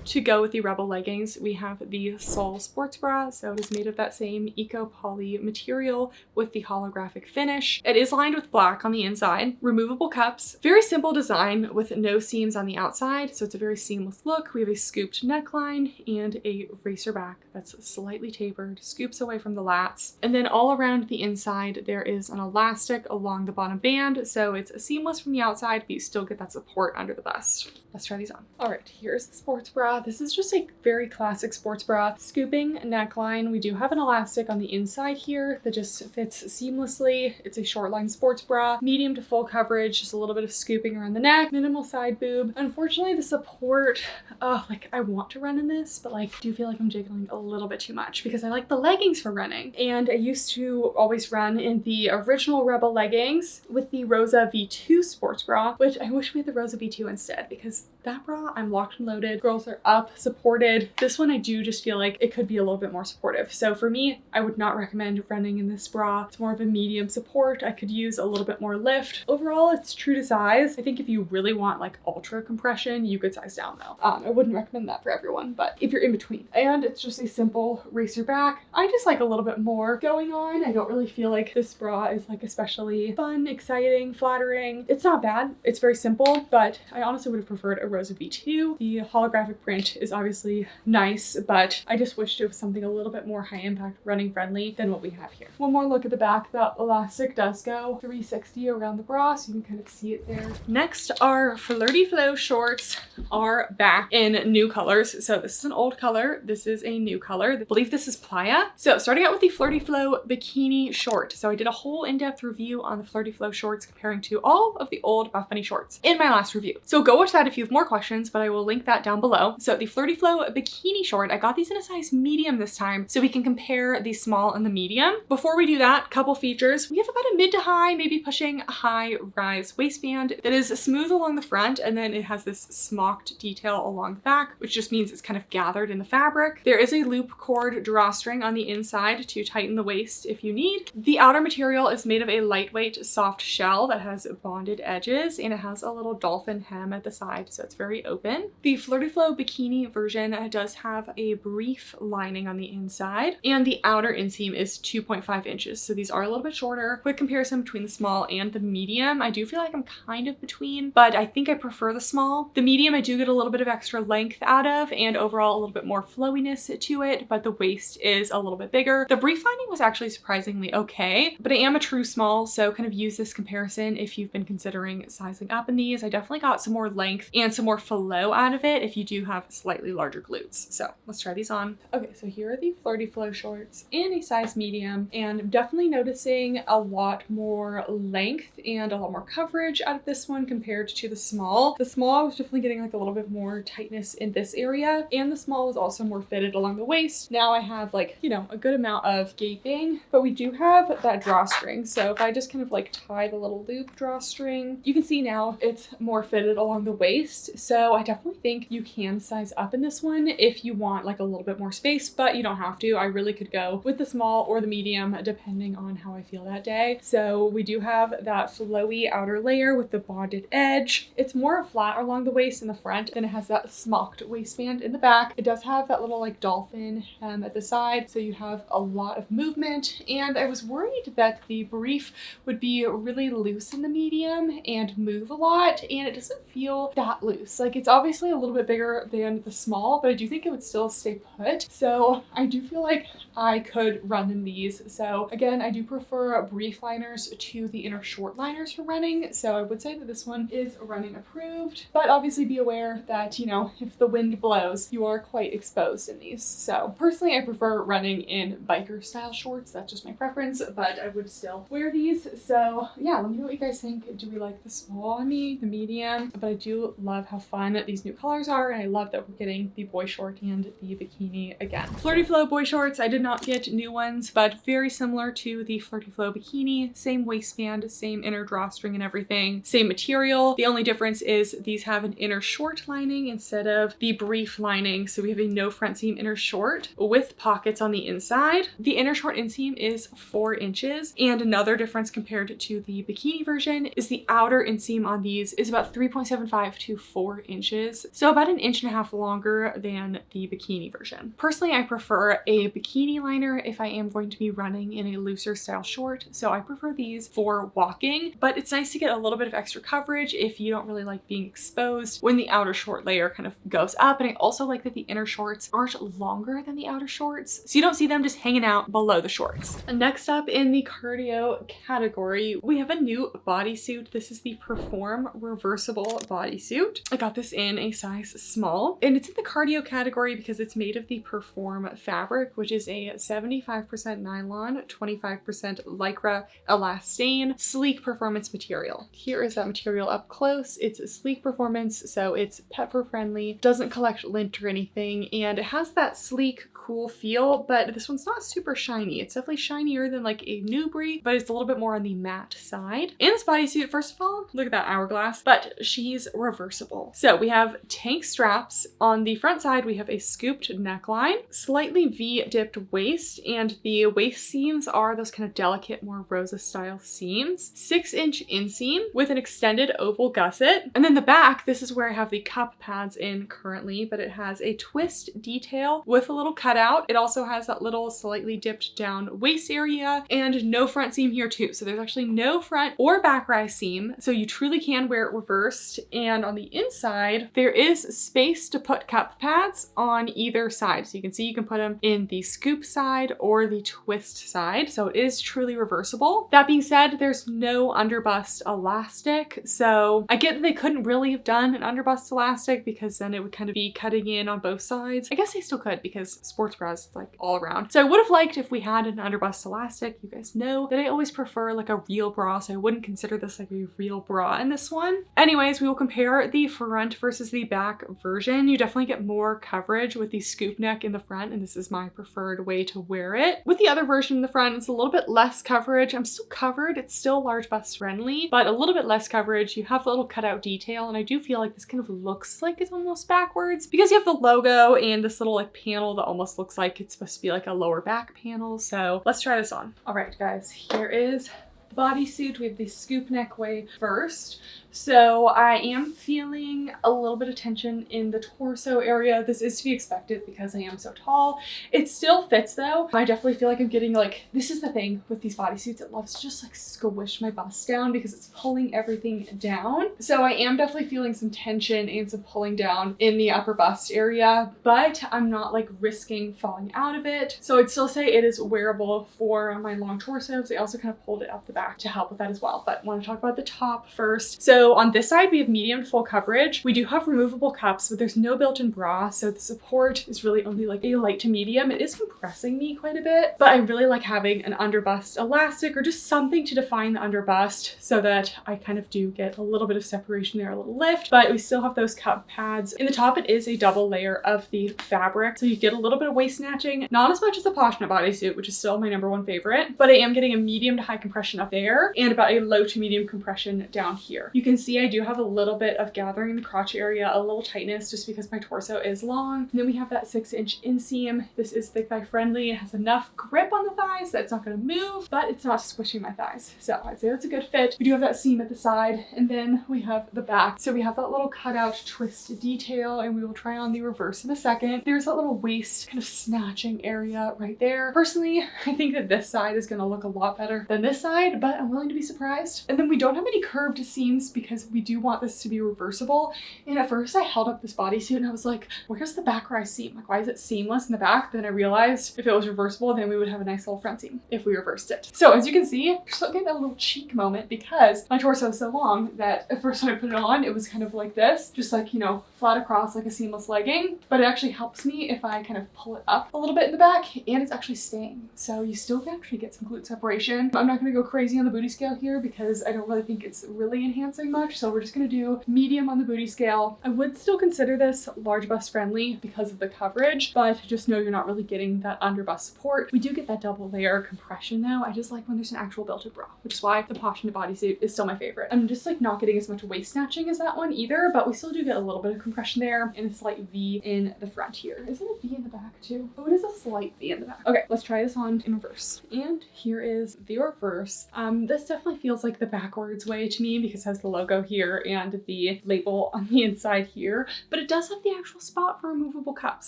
To go with the Rebel leggings, we have the Soul Sports Bra. So it is made of that same eco poly material with the holographic finish. It is lined with black on the inside, removable cups, very simple design with no seams on the outside. So it's a very seamless look. We have a scooped neckline and a racer back that's slightly tapered, scoops away from the lats. And then all around the inside, there is an elastic along the bottom band. So it's seamless from the outside, but you still get that support under the bust. Let's try these on. All right, here's the sports bra. This is just a very classic sports bra. Scooping neckline. We do have an elastic on the inside here that just fits seamlessly. It's a short line sports bra, medium to full coverage, just a little bit of scooping around the neck, minimal side boob. Unfortunately, the support, like I want to run in this, but like I do feel like I'm jiggling a little bit too much because I like the leggings for running. And I used to always run in the original Rebel leggings with the Rosa V2 sports bra, which I wish we had the Rosa V2 instead because that bra, I'm locked and loaded. Girls are up, supported. This one, I do just feel like it could be a little bit more supportive. So for me, I would not recommend running in this bra. It's more of a medium support. I could use a little bit more lift. Overall, it's true to size. I think if you really want like ultra compression, you could size down though. I wouldn't recommend that for everyone, but if you're in between. And it's just a simple racer back. I just like a little bit more going on. I don't really feel like this bra is like especially fun, exciting, flattering. It's not bad. It's very simple, but I honestly would have preferred a Rosa V2. The holographic print print is obviously nice, but I just wished it was something a little bit more high impact running friendly than what we have here. One more look at the back. The elastic does go 360 around the bra, so you can kind of see it there. Next, our Flirty Flo shorts are back in new colors. So this is an old color. This is a new color. I believe this is Playa. So starting out with the Flirty Flo bikini short. So I did a whole in-depth review on the Flirty Flo shorts comparing to all of the old Buffbunny shorts in my last review. So go watch that if you have more questions, but I will link that down below. So the Flirty Flo bikini short, I got these in a size medium this time so we can compare the small and the medium. Before we do that, couple features. We have about a mid to high, maybe pushing a high rise waistband that is smooth along the front, and then it has this smocked detail along the back, which just means it's kind of gathered in the fabric. There is a loop cord drawstring on the inside to tighten the waist if you need. The outer material is made of a lightweight soft shell that has bonded edges, and it has a little dolphin hem at the side, so it's very open. The Flirty Flo bikini version does have a brief lining on the inside, and the outer inseam is 2.5 inches, so these are a little bit shorter. Quick comparison between the small and the medium. I do feel like I'm kind of between, but I think I prefer the small. The medium I do get a little bit of extra length out of, and overall a little bit more flowiness to it, but the waist is a little bit bigger. The brief lining was actually surprisingly okay, but I am a true small, so kind of use this comparison if you've been considering sizing up in these. I definitely got some more length and some more flow out of it if you do have slightly larger glutes. So let's try these on. Okay, so here are the Flirty Flo shorts in a size medium, and I'm definitely noticing a lot more length and a lot more coverage out of this one compared to the small. The small, I was definitely getting like a little bit more tightness in this area, and the small was also more fitted along the waist. Now I have like, you know, a good amount of gaping, but we do have that drawstring. So if I just kind of like tie the little loop drawstring, you can see now it's more fitted along the waist. So I definitely think you can size up in this one if you want like a little bit more space, but you don't have to. I really could go with the small or the medium depending on how I feel that day. So we do have that flowy outer layer with the bonded edge. It's more flat along the waist in the front, then it has that smocked waistband in the back. It does have that little like dolphin hem at the side, so you have a lot of movement, and I was worried that the brief would be really loose in the medium and move a lot, and it doesn't feel that loose. Like, it's obviously a little bit bigger than the small, but I do think it would still stay put. So I do feel like I could run in these. So again, I do prefer brief liners to the inner short liners for running. So I would say that this one is running approved, but obviously be aware that, you know, if the wind blows, you are quite exposed in these. So personally, I prefer running in biker style shorts. That's just my preference, but I would still wear these. So yeah, let me know what you guys think. Do we like the small on me, the medium? But I do love how fun these new colors are, and I love that we're getting the boy short and the bikini again. Flirty Flo boy shorts, I did not get new ones, but very similar to the Flirty Flo bikini. Same waistband, same inner drawstring and everything, same material. The only difference is these have an inner short lining instead of the brief lining. So we have a no front seam inner short with pockets on the inside. The inner short inseam is 4 inches, and another difference compared to the bikini version is the outer inseam on these is about 3.75 to 4 inches. So about 1.5 inches longer than the bikini version. Personally, I prefer a bikini liner if I am going to be running in a looser style short. So I prefer these for walking, but it's nice to get a little bit of extra coverage if you don't really like being exposed when the outer short layer kind of goes up. And I also like that the inner shorts aren't longer than the outer shorts, so you don't see them just hanging out below the shorts. And next up in the cardio category, we have a new bodysuit. This is the Perform Reversible bodysuit. I got this in a size small, and it's in the cardio category because it's made of the Perform fabric, which is a 75% nylon, 25% lycra elastane, sleek performance material. Here is that material up close. It's a sleek performance, so it's pet fur friendly, doesn't collect lint or anything, and it has that sleek, cool feel, but this one's not super shiny. It's definitely shinier than like a Nubre, but it's a little bit more on the matte side. In this bodysuit, first of all, look at that hourglass, but she's reversible. So we have tank straps. On the front side, we have a scooped neckline, slightly V-dipped waist, and the waist seams are those kind of delicate, more Rosa style seams. 6-inch inseam with an extended oval gusset. And then the back, this is where I have the cup pads in currently, but it has a twist detail with a little cutout out. It also has that little slightly dipped down waist area and no front seam here too. So there's actually no front or back rise seam. So you truly can wear it reversed. And on the inside, there is space to put cup pads on either side. So you can see you can put them in the scoop side or the twist side. So it is truly reversible. That being said, there's no underbust elastic. So I get that they couldn't really have done an underbust elastic because then it would kind of be cutting in on both sides. I guess they still could because sports bras is like all around. So I would have liked if we had an underbust elastic. You guys know that I always prefer like a real bra, so I wouldn't consider this like a real bra in this one. Anyways, we will compare the front versus the back version. You definitely get more coverage with the scoop neck in the front, and this is my preferred way to wear it. With the other version in the front, it's a little bit less coverage. I'm still covered. It's still large bust friendly, but a little bit less coverage. You have the little cutout detail, and I do feel like this kind of looks like it's almost backwards because you have the logo and this little like panel that almost looks like it's supposed to be like a lower back panel. So let's try this on. All right, guys, here is the bodysuit. We have the scoop neck way first. So I am feeling a little bit of tension in the torso area. This is to be expected because I am so tall. It still fits though. I definitely feel like I'm getting like, this is the thing with these bodysuits. It loves to just like squish my bust down because it's pulling everything down. So I am definitely feeling some tension and some pulling down in the upper bust area, but I'm not like risking falling out of it. So I'd still say it is wearable for my long torsos. I also kind of pulled it up the back to help with that as well. But I want to talk about the top first. So on this side, we have medium to full coverage. We do have removable cups, but there's no built-in bra. So the support is really only like a light to medium. It is compressing me quite a bit, but I really like having an underbust elastic or just something to define the underbust so that I kind of do get a little bit of separation there, a little lift, but we still have those cup pads. In the top, it is a double layer of the fabric. So you get a little bit of waist snatching, not as much as the Poshknit bodysuit, which is still my #1 favorite, but I am getting a medium to high compression up there and about a low to medium compression down here. You can see I do have a little bit of gathering in the crotch area, a little tightness just because my torso is long. And then we have that 6-inch inseam. This is thick thigh friendly. It has enough grip on the thighs that it's not going to move, but it's not squishing my thighs. So I'd say that's a good fit. We do have that seam at the side, and then we have the back. So we have that little cutout twist detail, and we will try on the reverse in a second. There's that little waist kind of snatching area right there. Personally, I think that this side is going to look a lot better than this side, but I'm willing to be surprised. And then we don't have any curved seams because we do want this to be reversible. And at first I held up this bodysuit and I was like, where's the back rise seam? Like, why is it seamless in the back? Then I realized if it was reversible, then we would have a nice little front seam if we reversed it. So as you can see, I'm still getting a little cheek moment because my torso is so long that at first when I put it on, it was kind of like this, just like, you know, flat across like a seamless legging, but it actually helps me if I kind of pull it up a little bit in the back, and it's actually staying. So you still can actually get some glute separation. I'm not gonna go crazy on the booty scale here because I don't really think it's really enhancing much. So we're just gonna do medium on the booty scale. I would still consider this large bust friendly because of the coverage, but just know you're not really getting that under bust support. We do get that double layer compression though. I just like when there's an actual built-in bra, which is why the Poshknit bodysuit is still my favorite. I'm just like not getting as much waist snatching as that one either, but we still do get a little bit of compression there and a slight V in the front here. Is it a V in the back too? Oh, it is a slight V in the back. Okay, let's try this on in reverse. And here is the reverse. This definitely feels like the backwards way to me because it has the logo here and the label on the inside here, but it does have the actual spot for removable cups.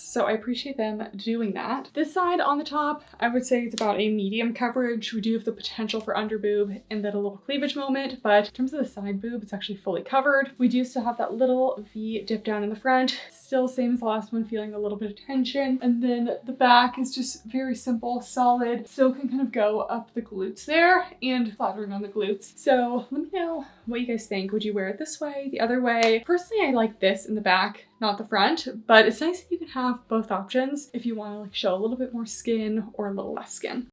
So I appreciate them doing that. This side on the top, I would say it's about a medium coverage. We do have the potential for under boob and then a little cleavage moment, but in terms of the side boob, it's actually fully covered. We do still have that little V dip down in the front. Still same as the last one, feeling a little bit of tension. And then the back is just very simple, solid. Still can kind of go up the glutes there and flattering on the glutes. So let me know what you guys think. Would you wear it this way, the other way? Personally, I like this in the back, not the front, but it's nice that you can have both options if you want to like show a little bit more skin or a little less skin.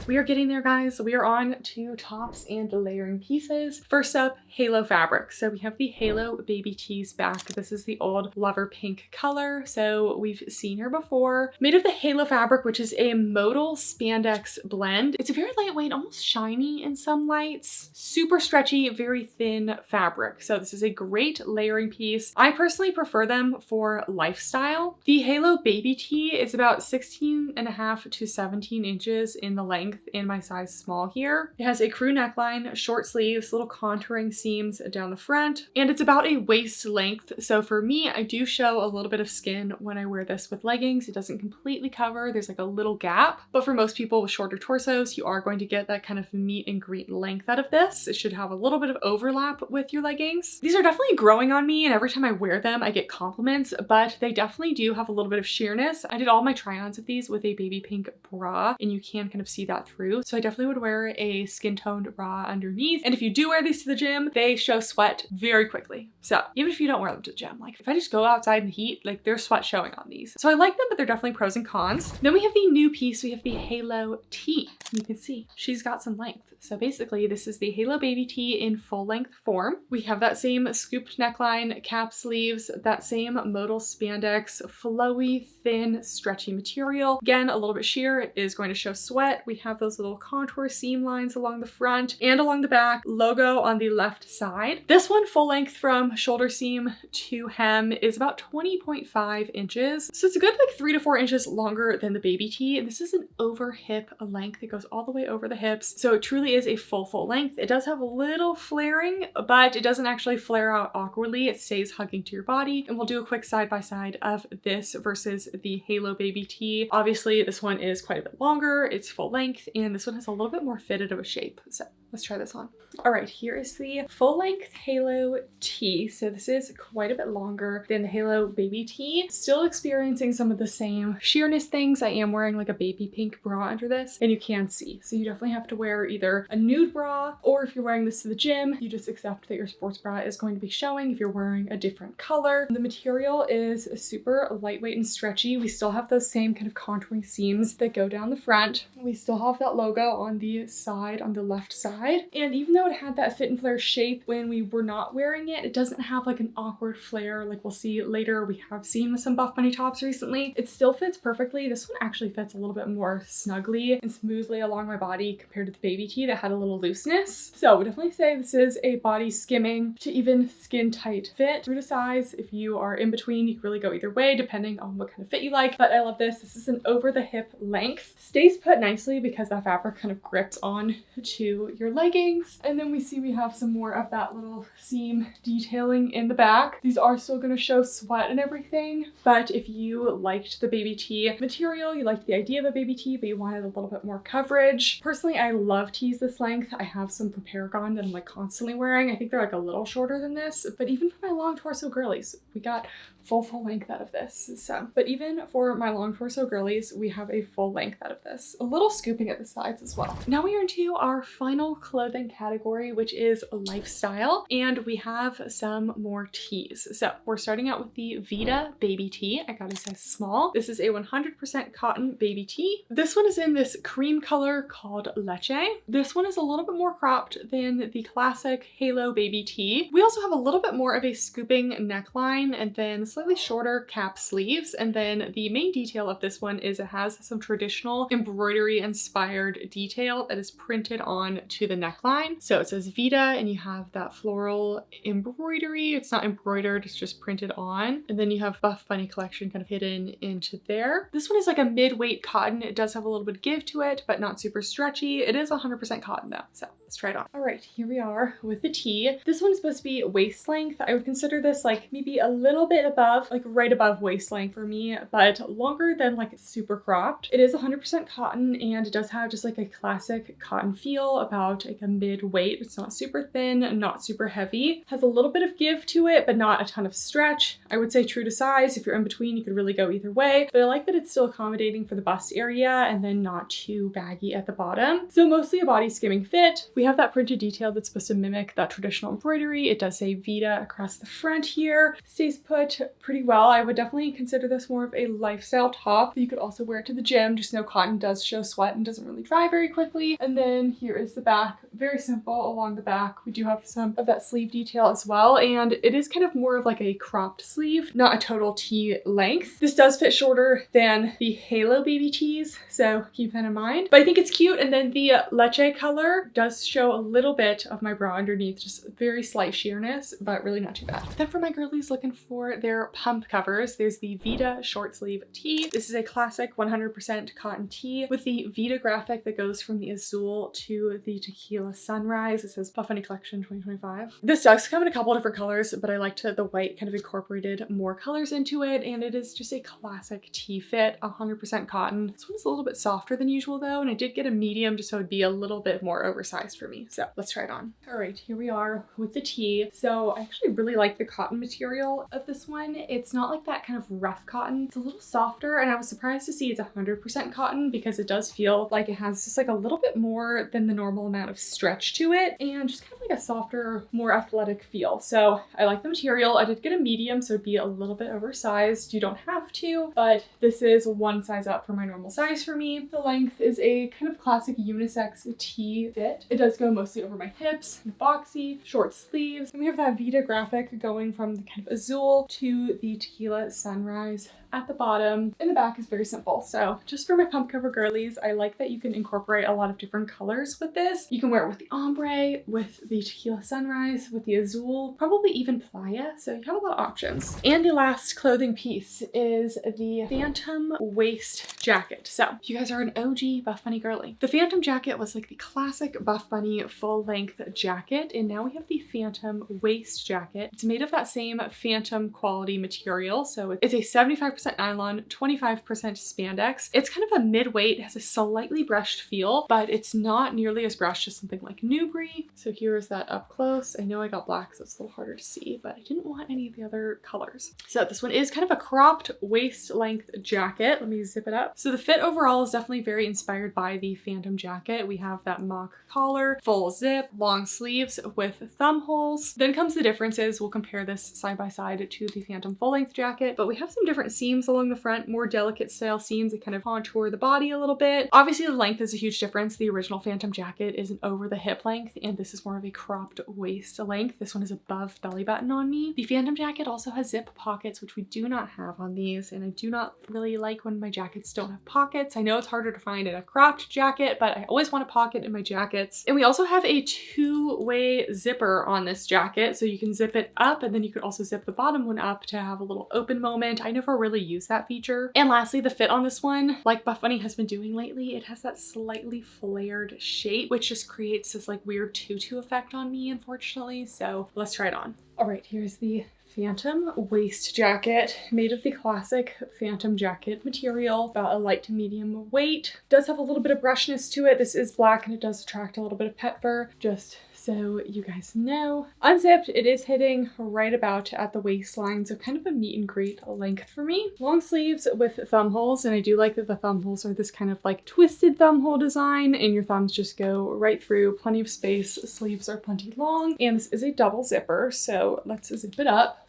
We are getting there, guys. We are on to tops and layering pieces. First up, halo fabric. So we have the Halo Baby Tees back. This is the old Lover Pink color. So we've seen her before. Made of the Halo fabric, which is a modal spandex blend. It's a very lightweight, almost shiny in some lights. Super stretchy, very thin fabric. So this is a great layering piece. I personally prefer them for lifestyle. The Halo Baby Tee is about 16.5 to 17 inches in the length. length in my size small here. It has a crew neckline, short sleeves, little contouring seams down the front, and it's about a waist length. So for me, I do show a little bit of skin when I wear this with leggings. It doesn't completely cover, there's like a little gap, but for most people with shorter torsos, you are going to get that kind of meet and greet length out of this. It should have a little bit of overlap with your leggings. These are definitely growing on me, and every time I wear them, I get compliments, but they definitely do have a little bit of sheerness. I did all my try-ons of these with a baby pink bra, and you can kind of see that through. So I definitely would wear a skin-toned bra underneath. And if you do wear these to the gym, they show sweat very quickly. So even if you don't wear them to the gym, like if I just go outside in the heat, like there's sweat showing on these. So I like them, but they're definitely pros and cons. Then we have the new piece. We have the Halo Tee. You can see she's got some length. So basically this is the Halo Baby Tee in full length form. We have that same scooped neckline, cap sleeves, that same modal spandex, flowy, thin, stretchy material. Again, a little bit sheer. It is going to show sweat. We have those little contour seam lines along the front and along the back, logo on the left side. This one full length from shoulder seam to hem is about 20.5 inches. So it's a good like 3 to 4 inches longer than the Baby Tee. This is an over hip length. It goes all the way over the hips. So it truly is a full length. It does have a little flaring, but it doesn't actually flare out awkwardly. It stays hugging to your body. And we'll do a quick side by side of this versus the Halo Baby Tee. Obviously this one is quite a bit longer. It's full length, and this one has a little bit more fitted of a shape. So let's try this on. All right, here is the full length Halo Tee. So this is quite a bit longer than the Halo Baby Tee. Still experiencing some of the same sheerness things. I am wearing like a baby pink bra under this, and you can see. So you definitely have to wear either a nude bra, or if you're wearing this to the gym, you just accept that your sports bra is going to be showing if you're wearing a different color. The material is super lightweight and stretchy. We still have those same kind of contouring seams that go down the front. We still have that logo on the side, on the left side. And even though it had that fit and flare shape when we were not wearing it, it doesn't have like an awkward flare like we'll see later. We have seen with some Buffbunny tops recently. It still fits perfectly. This one actually fits a little bit more snugly and smoothly along my body compared to the Baby Tee that had a little looseness. So I would definitely say this is a body skimming to even skin tight fit. True to size, if you are in between, you can really go either way depending on what kind of fit you like. But I love this. This is an over the hip length. Stays put nicely because that fabric kind of grips on to your leggings. And then we see we have some more of that little seam detailing in the back. These are still going to show sweat and everything, but if you liked the Baby Tee material, you liked the idea of a Baby Tee, but you wanted a little bit more coverage. Personally, I love tees this length. I have some from Paragon that I'm like constantly wearing. I think they're like a little shorter than this, but even for my long torso girlies, we got full length out of this. So, but even for my long torso girlies, we have a full length out of this. A little scooping at the sides as well. Now we are into our final clothing category, which is lifestyle, and we have some more tees. So we're starting out with the Vida Baby Tee. I got a size small. This is a 100% cotton baby tee. This one is in this cream color called Leche. This one is a little bit more cropped than the classic Halo Baby Tee. We also have a little bit more of a scooping neckline and then slightly shorter cap sleeves. And then the main detail of this one is it has some traditional embroidery inspired detail that is printed on to the neckline. So it says Vida and you have that floral embroidery. It's not embroidered, it's just printed on. And then you have Buffbunny Collection kind of hidden into there. This one is like a mid-weight cotton. It does have a little bit of give to it, but not super stretchy. It is 100% cotton though. So let's try it on. All right, here we are with the tee. This one's supposed to be waist length. I would consider this like maybe a little bit above, like right above waist length for me, but longer than like super cropped. It is 100% cotton and it does have just like a classic cotton feel, about like a mid-weight. It's not super thin, not super heavy. Has a little bit of give to it, but not a ton of stretch. I would say true to size. If you're in between, you could really go either way, but I like that it's still accommodating for the bust area and then not too baggy at the bottom. So mostly a body skimming fit. We have that printed detail that's supposed to mimic that traditional embroidery. It does say Vida across the front here. Stays put pretty well. I would definitely consider this more of a lifestyle top. You could also wear it to the gym. Just know cotton does show sweat and doesn't really dry very quickly. And then here is the back. Very simple along the back. We do have some of that sleeve detail as well. And it is kind of more of like a cropped sleeve, not a total tee length. This does fit shorter than the Halo Baby Tees, so keep that in mind. But I think it's cute. And then the Leche color does show a little bit of my bra underneath, just very slight sheerness, but really not too bad. Then for my girlies looking for their pump covers, there's the Vida short sleeve tee. This is a classic 100% cotton tee with the Vida graphic that goes from the azul to the tequila sunrise. It says Buffbunny Collection 2025. This does come in a couple different colors, but I liked that the white kind of incorporated more colors into it, and it is just a classic tee fit, 100% cotton. This one is a little bit softer than usual though, and I did get a medium just so it'd be a little bit more oversized for me. So let's try it on. All right, here we are with the tee. So I actually really like the cotton material of this one. It's not like that kind of rough cotton. It's a little softer, and I was surprised to see it's 100% cotton because it does feel like it has just like a little bit more than the normal amount of stretch to it, and just kind of like a softer, more athletic feel. So I like the material. I did get a medium, so it'd be a little bit oversized. You don't have to, but this is one size up from my normal size for me. The length is a kind of classic unisex tee fit. It does go mostly over my hips, and boxy, short sleeves, and we have that Vida graphic going from the kind of azul to the tequila sunrise at the bottom. In the back is very simple. So just for my pump cover girlies, I like that you can incorporate a lot of different colors with this. You can wear it with the ombre, with the tequila sunrise, with the azul, probably even playa. So you have a lot of options. And the last clothing piece is the Phantom waist jacket. So if you guys are an OG Buffbunny girly, the Phantom jacket was like the classic Buffbunny full length jacket. And now we have the Phantom waist jacket. It's made of that same Phantom quality material. So it's a 75% nylon, 25% spandex. It's kind of a mid-weight, it has a slightly brushed feel, but it's not nearly as brushed as something like Nubre. So here is that up close. I know I got black, so it's a little harder to see, but I didn't want any of the other colors. So this one is kind of a cropped waist length jacket. Let me zip it up. So the fit overall is definitely very inspired by the Phantom jacket. We have that mock collar, full zip, long sleeves with thumb holes. Then comes the differences. We'll compare this side by side to the Phantom full length jacket, but we have some different seams along the front, more delicate style seams that kind of contour the body a little bit. Obviously the length is a huge difference. The original Phantom jacket is an over the hip length, and this is more of a cropped waist length. This one is above belly button on me. The Phantom jacket also has zip pockets, which we do not have on these, and I do not really like when my jackets don't have pockets. I know it's harder to find in a cropped jacket, but I always want a pocket in my jackets. And we also have a two-way zipper on this jacket, so you can zip it up, and then you could also zip the bottom one up to have a little open moment. I never really use that feature. And lastly, the fit on this one, like Buffbunny has been doing lately, it has that slightly flared shape, which just creates this like weird tutu effect on me, unfortunately. So let's try it on. All right, here's the Phantom waist jacket, made of the classic Phantom jacket material, about a light to medium weight. Does have a little bit of brushness to it. This is black and it does attract a little bit of pet fur, just so you guys know. Unzipped, it is hitting right about at the waistline, so kind of a meet and greet length for me. Long sleeves with thumb holes, and I do like that the thumb holes are this kind of like twisted thumb hole design, and your thumbs just go right through, plenty of space. Sleeves are plenty long, and this is a double zipper, so let's zip it up.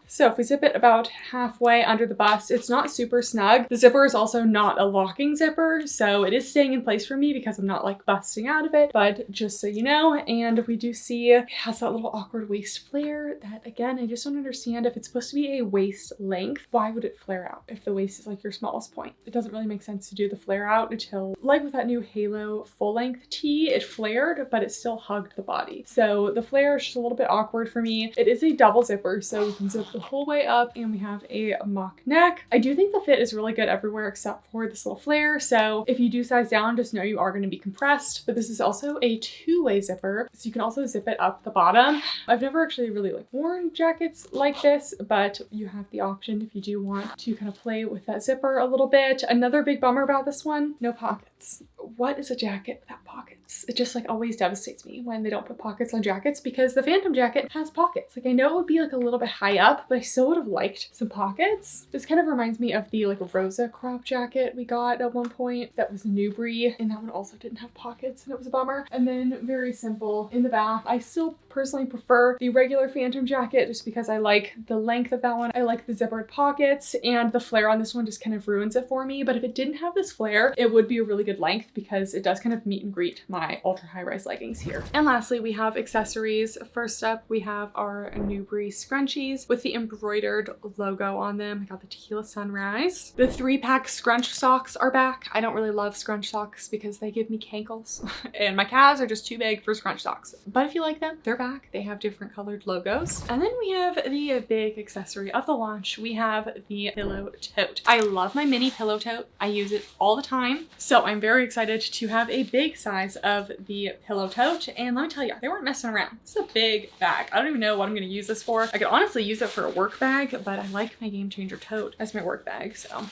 So if we zip it about halfway under the bust, it's not super snug. The zipper is also not a locking zipper, so it is staying in place for me because I'm not like busting out of it, but just so you know. And we do see it has that little awkward waist flare that, again, I just don't understand. If it's supposed to be a waist length, why would it flare out if the waist is like your smallest point? It doesn't really make sense to do the flare out until, like with that new Halo full length tee, it flared, but it still hugged the body. So the flare is just a little bit awkward for me. It is a double zipper, so we can zip the whole way up, and we have a mock neck. I do think the fit is really good everywhere except for this little flare, so if you do size down, just know you are going to be compressed. But this is also a two-way zipper, so you can also zip it up the bottom. I've never actually really like worn jackets like this, but you have the option if you do want to kind of play with that zipper a little bit. Another big bummer about this one, no pockets. What is a jacket without pockets? It just like always devastates me when they don't put pockets on jackets, because the Phantom jacket has pockets. Like, I know it would be like a little bit high up, but I still would have liked some pockets. This kind of reminds me of the like Rosa crop jacket we got at one point that was Nubre, and that one also didn't have pockets, and it was a bummer. And then very simple in the back. I still personally prefer the regular Phantom jacket just because I like the length of that one. I like the zippered pockets, and the flare on this one just kind of ruins it for me. But if it didn't have this flare, it would be a really good length because it does kind of meet and greet my my ultra high rise leggings here. And lastly, we have accessories. First up, we have our Nubre scrunchies with the embroidered logo on them. I got the Tequila Sunrise. The 3-pack scrunch socks are back. I don't really love scrunch socks because they give me cankles and my calves are just too big for scrunch socks. But if you like them, they're back. They have different colored logos. And then we have the big accessory of the launch. We have the pillow tote. I love my mini pillow tote. I use it all the time. So I'm very excited to have a big size of the pillow tote. And let me tell you, they weren't messing around. This is a big bag. I don't even know what I'm going to use this for. I could honestly use it for a work bag, but I like my Game Changer tote as my work bag. So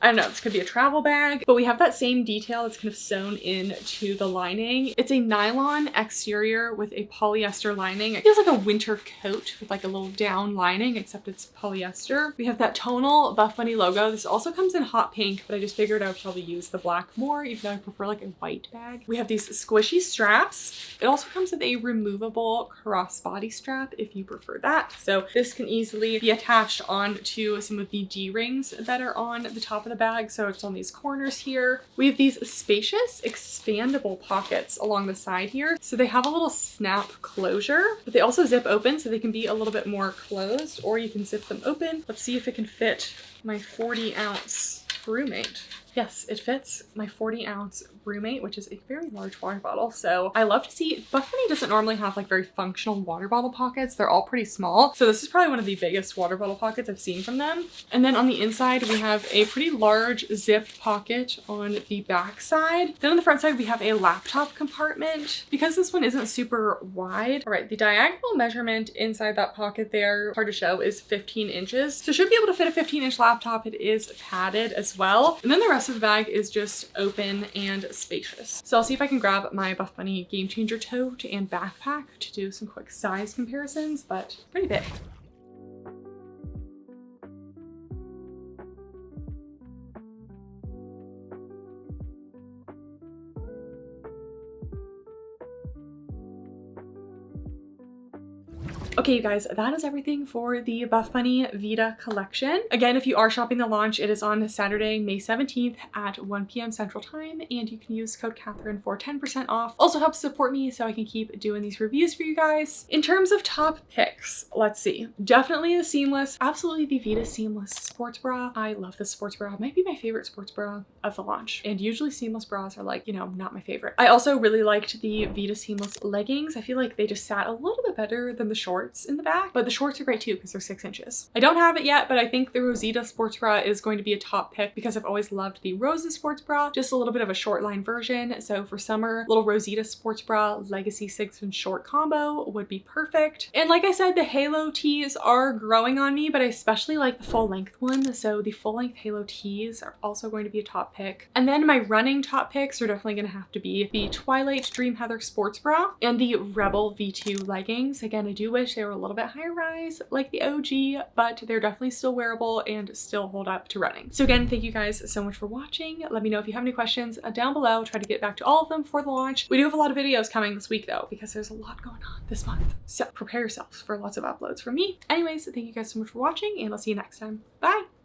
I don't know, this could be a travel bag, but we have that same detail that's kind of sewn into the lining. It's a nylon exterior with a polyester lining. It feels like a winter coat with like a little down lining, except it's polyester. We have that tonal Buffbunny logo. This also comes in hot pink, but I just figured I would probably use the black more, even though I prefer like a white bag. We have these squishy straps. It also comes with a removable crossbody strap if you prefer that. So this can easily be attached onto some of the D-rings that are on the top of the bag, so it's on these corners here. We have these spacious expandable pockets along the side here, so they have a little snap closure, but they also zip open so they can be a little bit more closed, or you can zip them open. Let's see if it can fit my 40-ounce brewmate. Yes, it fits my 40-ounce brewmate, which is a very large water bottle. So I love to see, Buffbunny doesn't normally have like very functional water bottle pockets. They're all pretty small. So this is probably one of the biggest water bottle pockets I've seen from them. And then on the inside, we have a pretty large zip pocket on the back side. Then on the front side, we have a laptop compartment. Because this one isn't super wide. All right, the diagonal measurement inside that pocket there, hard to show, is 15 inches. So should be able to fit a 15-inch laptop. It is padded as well. And then the rest of the bag is just open and spacious. So I'll see if I can grab my Buffbunny Game Changer tote and backpack to do some quick size comparisons, but pretty big. Okay, you guys, that is everything for the Buffbunny Vida collection. Again, if you are shopping the launch, it is on Saturday, May 17th at 1 p.m. Central Time, and you can use code Kathryn for 10% off. Also helps support me so I can keep doing these reviews for you guys. In terms of top picks, let's see. Definitely the seamless, absolutely the Vida seamless sports bra. I love this sports bra. It might be my favorite sports bra of the launch. And usually seamless bras are like, you know, not my favorite. I also really liked the Vida seamless leggings. I feel like they just sat a little bit better than the shorts in the back, but the shorts are great too because they're 6 inches. I don't have it yet, but I think the Rosita Sports Bra is going to be a top pick because I've always loved the Rosa Sports Bra, just a little bit of a short line version. So for summer, little Rosita Sports Bra Legacy 6-inch short combo would be perfect. And like I said, the Halo tees are growing on me, but I especially like the full length one. So the full length Halo tees are also going to be a top pick. And then my running top picks are definitely going to have to be the Twilight Dream Heather Sports Bra and the Rebel V2 leggings. Again, I do wish they were a little bit higher rise like the OG, but they're definitely still wearable and still hold up to running. So again, thank you guys so much for watching. Let me know if you have any questions down below. Try to get back to all of them for the launch. We do have a lot of videos coming this week though, because there's a lot going on this month. So prepare yourselves for lots of uploads from me. Anyways, thank you guys so much for watching, and I'll see you next time. Bye!